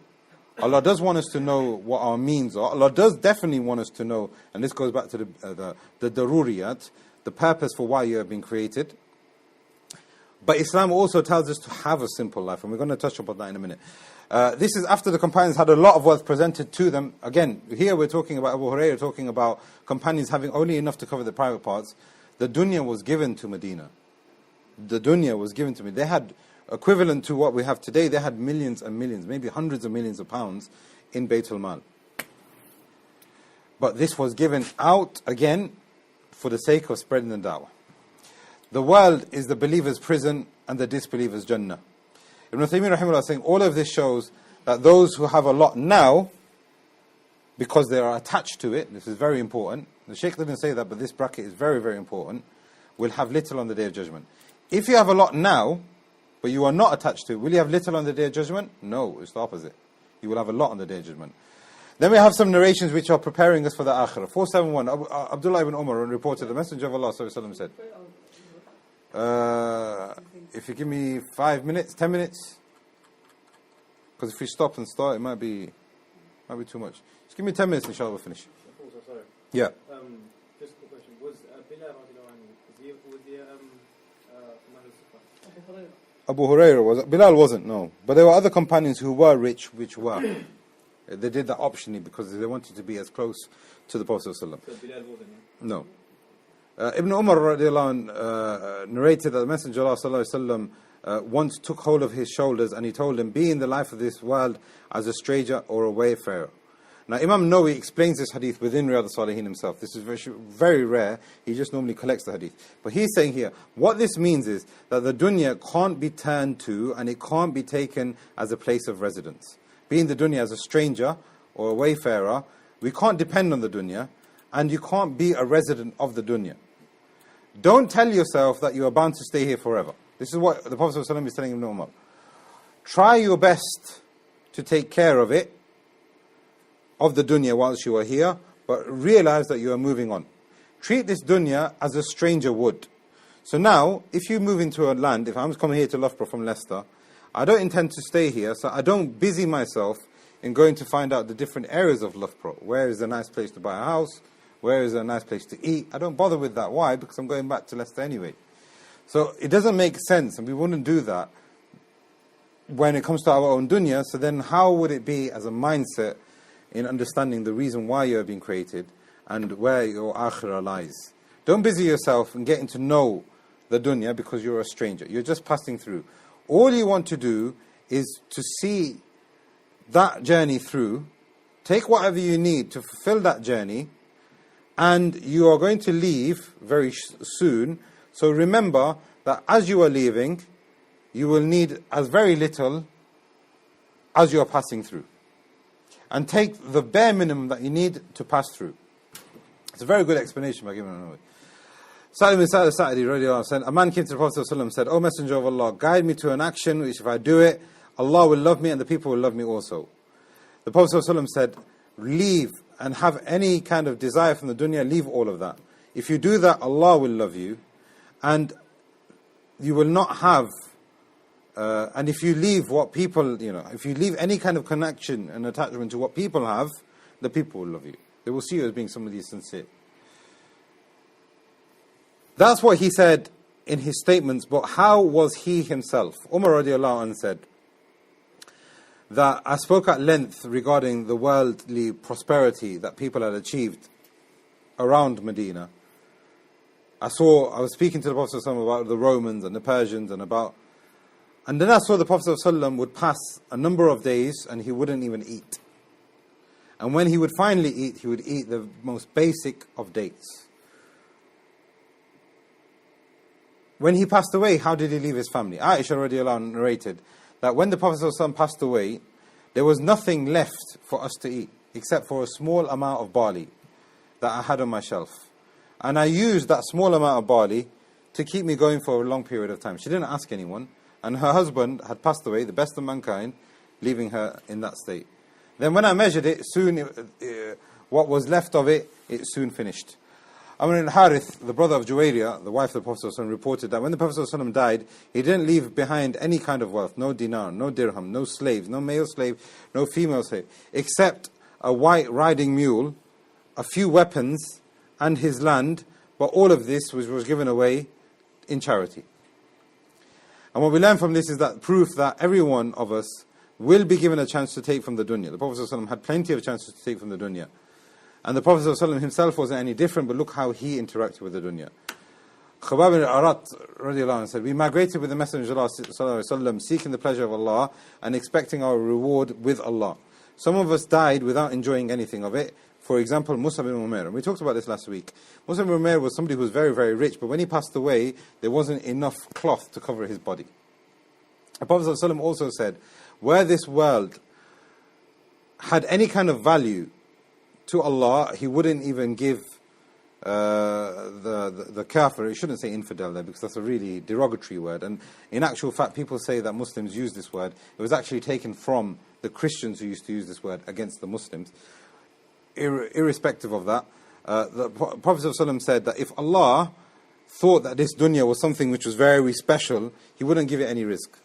A: Allah does want us to know what our means are. Allah does definitely want us to know, and this goes back to the daruriyat, the purpose for why you have been created. But Islam also tells us to have a simple life, and we're going to touch upon that in a minute. This is after the companions had a lot of wealth presented to them. Again, here we're talking about Abu Hurairah, talking about companions having only enough to cover their private parts. The dunya was given to Medina. The dunya was given to me. They had equivalent to what we have today. They had millions and millions, maybe hundreds of millions of pounds in Baytul Mal. But this was given out again for the sake of spreading the da'wah. The world is the believer's prison and the disbeliever's Jannah. Ibn Taymiyyah rahimahullah is saying all of this shows that those who have a lot now, because they are attached to it, this is very important. The Shaykh didn't say that, but this bracket is very, very important, will have little on the Day of Judgment. If you have a lot now, but you are not attached to it, will you have little on the Day of Judgment? No, it's the opposite. You will have a lot on the Day of Judgment. Then we have some narrations which are preparing us for the Akhirah. 471, Abdullah ibn Umar reported, the Messenger of Allah said, if you give me 5 minutes, 10 minutes, because if we stop and start, it might be too much. Just give me 10 minutes, inshallah, we'll finish.
C: Also, sorry.
A: Yeah.
C: Just a quick question. Was Bilal from
A: Abu Hurairah was. Bilal wasn't, no. But there were other companions who were rich, which were. They did that optionally because they wanted to be as close to the Prophet ﷺ.
C: So Bilal wasn't, yeah?
A: No. Ibn Umar radiallahu anh, narrated that the Messenger of Allah sallallahu alaihi wasallam once took hold of his shoulders and he told him, be in the life of this world as a stranger or a wayfarer. Now Imam Nawawi explains this hadith within Riyadh as-Saaleheen himself. This is very, very rare. He just normally collects the hadith. But he's saying here, what this means is that the dunya can't be turned to and it can't be taken as a place of residence. Being the dunya as a stranger or a wayfarer, we can't depend on the dunya and you can't be a resident of the dunya. Don't tell yourself that you are bound to stay here forever. This is what the Prophet ﷺ is telling Ibn Umar. Try your best to take care of it, of the dunya whilst you are here, but realize that you are moving on. Treat this dunya as a stranger would. So now, if you move into a land, if I'm coming here to Loughborough from Leicester, I don't intend to stay here, so I don't busy myself in going to find out the different areas of Loughborough. Where is a nice place to buy a house? Where is a nice place to eat? I don't bother with that. Why? Because I'm going back to Leicester anyway. So it doesn't make sense, and we wouldn't do that when it comes to our own dunya. So then how would it be as a mindset in understanding the reason why you have been created and where your akhirah lies? Don't busy yourself in getting to know the dunya because you're a stranger. You're just passing through. All you want to do is to see that journey through, take whatever you need to fulfill that journey, and you are going to leave very soon. So remember that as you are leaving, you will need as very little as you are passing through. And take the bare minimum that you need to pass through. It's a very good explanation by giving it away. Salim bin Sa'd al-Sa'di radiallahu anhu said, a man came to the Prophet ﷺ and said, O Messenger of Allah, guide me to an action which if I do it, Allah will love me and the people will love me also. The Prophet ﷺ said, leave and have any kind of desire from the dunya, leave all of that. If you do that, Allah will love you, and you will not have, and if you leave what people, if you leave any kind of connection and attachment to what people have, the people will love you. They will see you as being somebody sincere. That's what he said in his statements, but how was he himself? Umar radiallahu anhu said that I spoke at length regarding the worldly prosperity that people had achieved around Medina. I was speaking to the Prophet ﷺ about the Romans and the Persians and then I saw the Prophet ﷺ would pass a number of days and he wouldn't even eat. And when he would finally eat, he would eat the most basic of dates. When he passed away, how did he leave his family? Aisha radiallahu anha narrated that when the Prophet ﷺ passed away, there was nothing left for us to eat except for a small amount of barley that I had on my shelf. And I used that small amount of barley to keep me going for a long period of time. She didn't ask anyone, and her husband had passed away, the best of mankind, leaving her in that state. Then when I measured it, what was left of it, it soon finished. Amr al-Harith, the brother of Juwayriya, the wife of the Prophet ﷺ, reported that when the Prophet ﷺ died, he didn't leave behind any kind of wealth, no dinar, no dirham, no slaves, no male slave, no female slave, except a white riding mule, a few weapons, and his land, but all of this was given away in charity. And what we learn from this is that proof that every one of us will be given a chance to take from the dunya. The Prophet ﷺ had plenty of chances to take from the dunya. And the Prophet ﷺ himself wasn't any different, but look how he interacted with the dunya. Khabbab bin Arat radiallahu anhu said, we migrated with the Messenger of Allah sallallahu alaihi wasallam, seeking the pleasure of Allah and expecting our reward with Allah. Some of us died without enjoying anything of it. For example, Mus'ab bin Umair. And we talked about this last week. Mus'ab bin Umair was somebody who was very, very rich, but when he passed away, there wasn't enough cloth to cover his body. The Prophet ﷺ also said, where this world had any kind of value to Allah, he wouldn't even give the kafir. He shouldn't say infidel there because that's a really derogatory word. And in actual fact, people say that Muslims use this word. It was actually taken from the Christians who used to use this word against the Muslims. Irrespective of that, the Prophet ﷺ said that if Allah thought that this dunya was something which was very special, he wouldn't give it any risk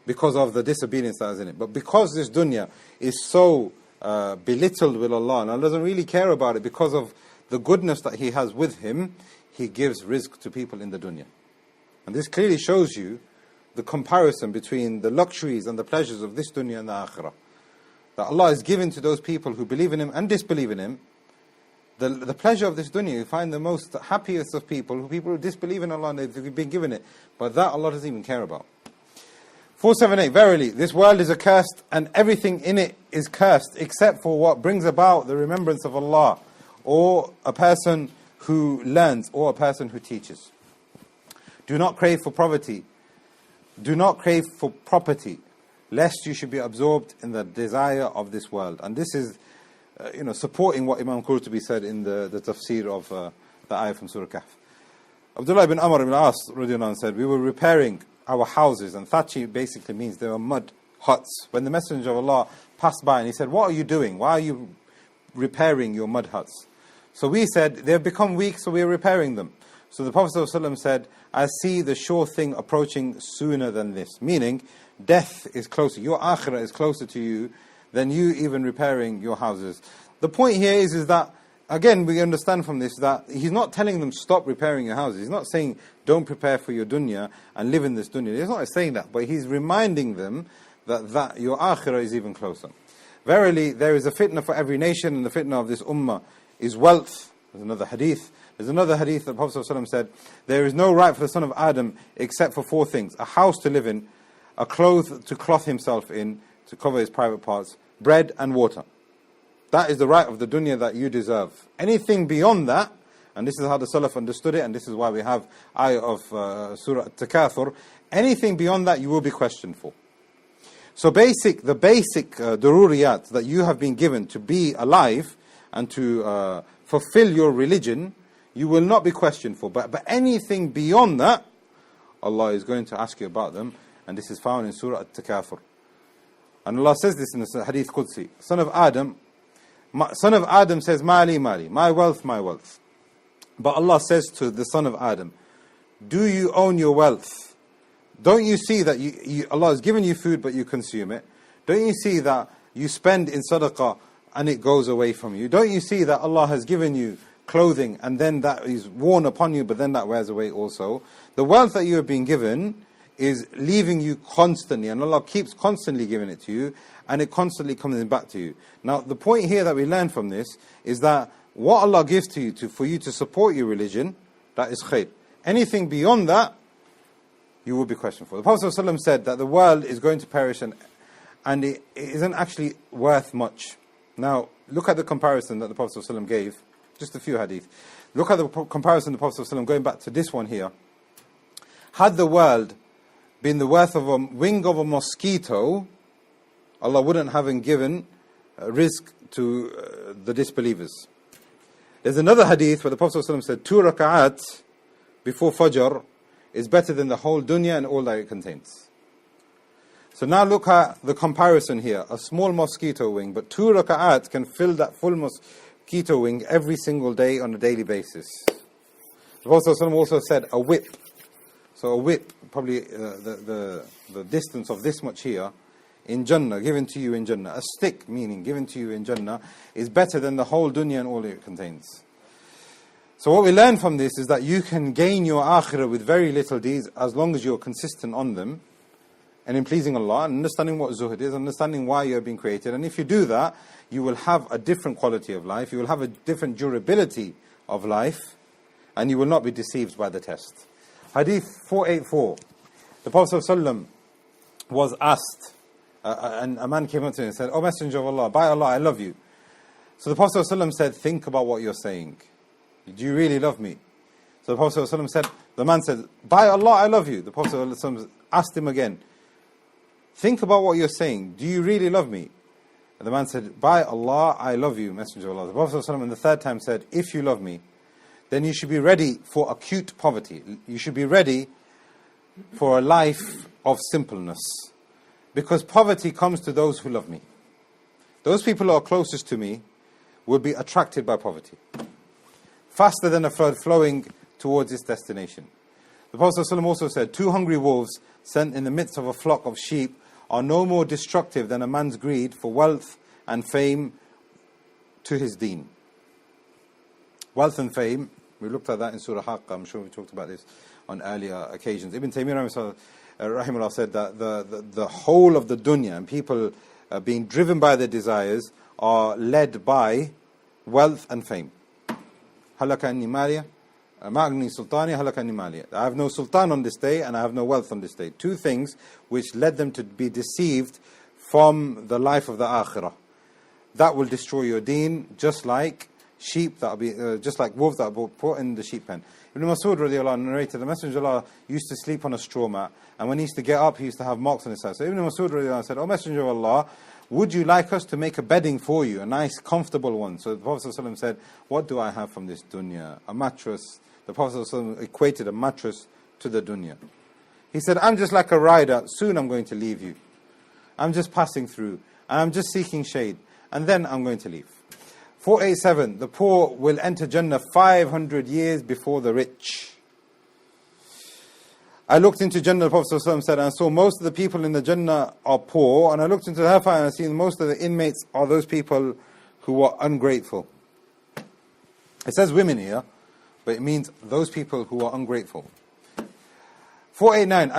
A: because of the disobedience that is in it. But because this dunya is so belittled with Allah, and Allah doesn't really care about it because of the goodness that He has with Him, He gives rizq to people in the dunya. And this clearly shows you the comparison between the luxuries and the pleasures of this dunya and the akhirah. That Allah is given to those people who believe in Him and disbelieve in Him. The pleasure of this dunya, you find the most happiest of people who disbelieve in Allah and they've been given it. But that Allah doesn't even care about. 478, verily, this world is accursed and everything in it is cursed except for what brings about the remembrance of Allah, or a person who learns, or a person who teaches. Do not crave for poverty. Do not crave for property, lest you should be absorbed in the desire of this world. And this is, supporting what Imam Qurtubi said in the tafsir of the ayah from Surah Kahf. Abdullah ibn Amr ibn As radiallahu anh said, we were repairing our houses, and thatchi basically means they were mud huts. When the Messenger of Allah passed by and he said, what are you doing? Why are you repairing your mud huts? So we said, they've become weak, so we're repairing them. So the Prophet ﷺ said, I see the sure thing approaching sooner than this. Meaning, death is closer. Your akhirah is closer to you than you even repairing your houses. The point here is that, again, we understand from this that he's not telling them stop repairing your houses. He's not saying don't prepare for your dunya and live in this dunya. He's not saying that, but he's reminding them that your akhirah is even closer. Verily, there is a fitna for every nation, and the fitna of this ummah is wealth. There's another hadith. There's another hadith that Prophet ﷺ said, there is no right for the son of Adam except for 4 things. A house to live in, a cloth to cloth himself in, to cover his private parts, bread and water. That is the right of the dunya that you deserve. Anything beyond that, and this is how the Salaf understood it, and this is why we have ayah of Surah At-Takathur, anything beyond that you will be questioned for. So the basic dururiyat that you have been given to be alive and to fulfill your religion, you will not be questioned for. But anything beyond that, Allah is going to ask you about them, and this is found in Surah At-Takathur. And Allah says this in the Hadith Qudsi, son of Adam says, Mali, Mali, my wealth, my wealth. But Allah says to the son of Adam, do you own your wealth? Don't you see that Allah has given you food but you consume it? Don't you see that you spend in sadaqah and it goes away from you? Don't you see that Allah has given you clothing and then that is worn upon you but then that wears away also? The wealth that you have been given is leaving you constantly, and Allah keeps constantly giving it to you, and it constantly comes back to you. Now, the point here that we learn from this is that what Allah gives to you for you to support your religion, that is khair. Anything beyond that, you will be questioned for. The Prophet ﷺ said that the world is going to perish and it isn't actually worth much. Now, look at the comparison that the Prophet ﷺ gave, just a few hadith. Look at the comparison the Prophet ﷺ, going back to this one here. Had the world been the worth of a wing of a mosquito, Allah wouldn't have given rizq to the disbelievers. There's another hadith where the Prophet ﷺ said, 2 raka'at before Fajr is better than the whole dunya and all that it contains. So now look at the comparison here. A small mosquito wing, but 2 raka'at can fill that full mosquito wing every single day on a daily basis. The Prophet ﷺ also said a whip. So a whip, probably the distance of this much here, in Jannah, given to you in Jannah. A stick, meaning given to you in Jannah, is better than the whole dunya and all it contains. So what we learn from this is that you can gain your akhirah with very little deeds as long as you're consistent on them and in pleasing Allah, and understanding what zuhd is, understanding why you have been created. And if you do that, you will have a different quality of life, you will have a different durability of life, and you will not be deceived by the test. Hadith 484. The Prophet ﷺ was asked, and a man came up to him and said, "O Messenger of Allah, by Allah, I love you." So the Prophet ﷺ said, "Think about what you're saying. Do you really love me?" So the Prophet ﷺ said, the man said, "By Allah, I love you." The Prophet ﷺ asked him again, "Think about what you're saying. Do you really love me?" And the man said, "By Allah, I love you, Messenger of Allah." The Prophet ﷺ, the third time said, "If you love me, then you should be ready for acute poverty. You should be ready for a life of simpleness. Because poverty comes to those who love me. Those people who are closest to me will be attracted by poverty. Faster than a flood flowing towards its destination." The Prophet ﷺ also said, 2 hungry wolves sent in the midst of a flock of sheep are no more destructive than a man's greed for wealth and fame to his deen. Wealth and fame, we looked at that in Surah Haqq. I'm sure we talked about this on earlier occasions. Ibn Taymiyyah rahimahullah said that the whole of the dunya and people being driven by their desires are led by wealth and fame. Halaka anni maliya, ma'agni sultani, halaka anni maliya. I have no sultan on this day and I have no wealth on this day. 2 things which led them to be deceived from the life of the akhirah. That will destroy your deen, just like sheep that will be, just like wolves that are put in the sheep pen. Ibn Mas'ud radiallahu anhu narrated, the Messenger of Allah used to sleep on a straw mat, and when he used to get up, he used to have marks on his side. So Ibn Mas'ud radiallahu anhu said, "O Messenger of Allah, would you like us to make a bedding for you, a nice, comfortable one?" So the Prophet ﷺ said, "What do I have from this dunya? A mattress The Prophet ﷺ equated a mattress to the dunya. He said, I'm just like a rider, soon I'm going to leave you. I'm just passing through, and I'm just seeking shade, and then I'm going to leave. 487, the poor will enter Jannah 500 years before the rich. I looked into Jannah, the Prophet ﷺ said, and I saw most of the people in the Jannah are poor, and I looked into the hellfire and I seen most of the inmates are those people who are ungrateful. It says women here, but it means those people who are ungrateful. 489,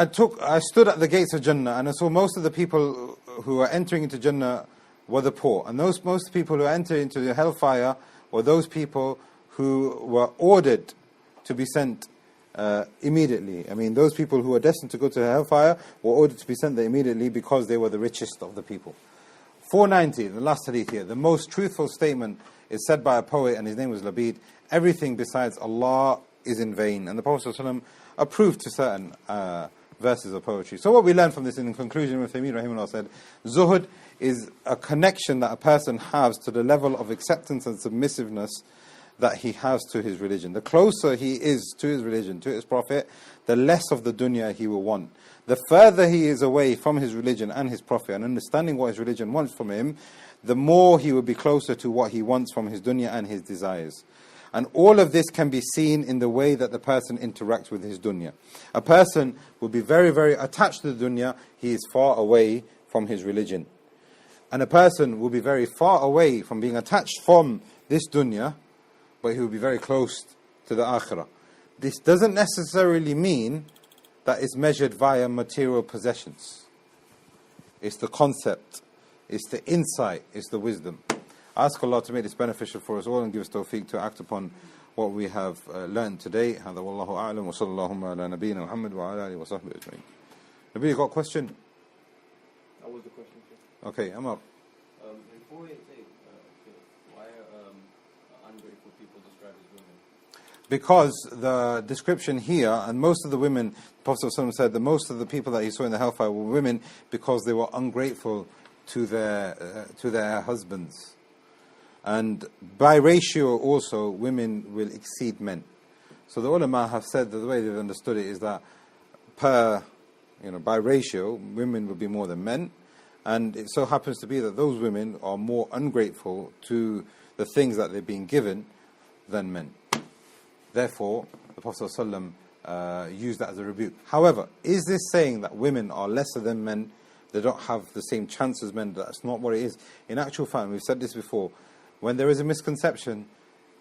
A: I stood at the gates of Jannah, and I saw most of the people who are entering into Jannah were the poor. And most people who enter into the hellfire were those people who were ordered to be sent immediately. I mean, those people who were destined to go to hellfire were ordered to be sent there immediately because they were the richest of the people. 490, the last hadith here. The most truthful statement is said by a poet, and his name was Labid. Everything besides Allah is in vain. And the Prophet ﷺ approved to certain verses of poetry. So what we learn from this in conclusion, Ibn Taymiyyah rahimahullah said, Zuhd is a connection that a person has to the level of acceptance and submissiveness that he has to his religion. The closer he is to his religion, to his Prophet, the less of the dunya he will want. The further he is away from his religion and his Prophet, and understanding what his religion wants from him, the more he will be closer to what he wants from his dunya and his desires. And all of this can be seen in the way that the person interacts with his dunya. A person will be very, very attached to the dunya, he is far away from his religion. And a person will be very far away from being attached from this dunya, but he will be very close to the akhirah. This doesn't necessarily mean that it's measured via material possessions. It's the concept, it's the insight, it's the wisdom. Ask Allah to make this beneficial for us all and give us tawfiq to act upon what we have learned today. هذا والله أعلم وصلى اللهم على نبينا محمد وعلى آله وصحبه أجمعين. Nabi, you got a question?
C: That was the question, sir.
A: Okay, Amar.
D: In 488, why are ungrateful people described as women?
A: Because the description here, and most of the women, the Prophet ﷺ said that most of the people that he saw in the hellfire were women because they were ungrateful to their husbands. And by ratio also, women will exceed men. So the ulama have said that the way they've understood it is that by ratio, women will be more than men. And it so happens to be that those women are more ungrateful to the things that they've been given than men. Therefore, the Prophet ﷺ used that as a rebuke. However, is this saying that women are lesser than men? They don't have the same chance as men? That's not what it is. In actual fact, we've said this before, when there is a misconception,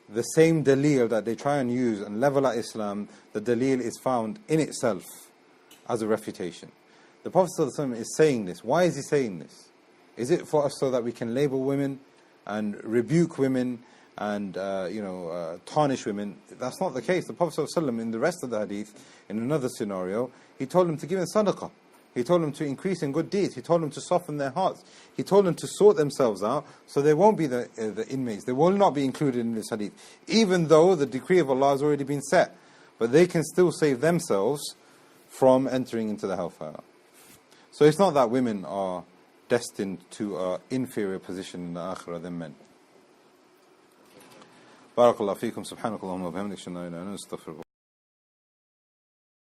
A: the same dalil that they try and use and level at Islam, the dalil is found in itself as a refutation. The Prophet ﷺ is saying this. Why is he saying this? Is it for us so that we can label women and rebuke women and tarnish women? That's not the case. The Prophet ﷺ, in the rest of the hadith, in another scenario, he told them to give in sadaqah. He told them to increase in good deeds. He told them to soften their hearts. He told them to sort themselves out so they won't be the inmates. They will not be included in this hadith, even though the decree of Allah has already been set. But they can still save themselves from entering into the hellfire. So it's not that women are destined to an inferior position in the akhirah than men. Barakallahu feekum, subhanakallahumma wa bihamdik, shalla ilaha illa anta, astaghfiruka.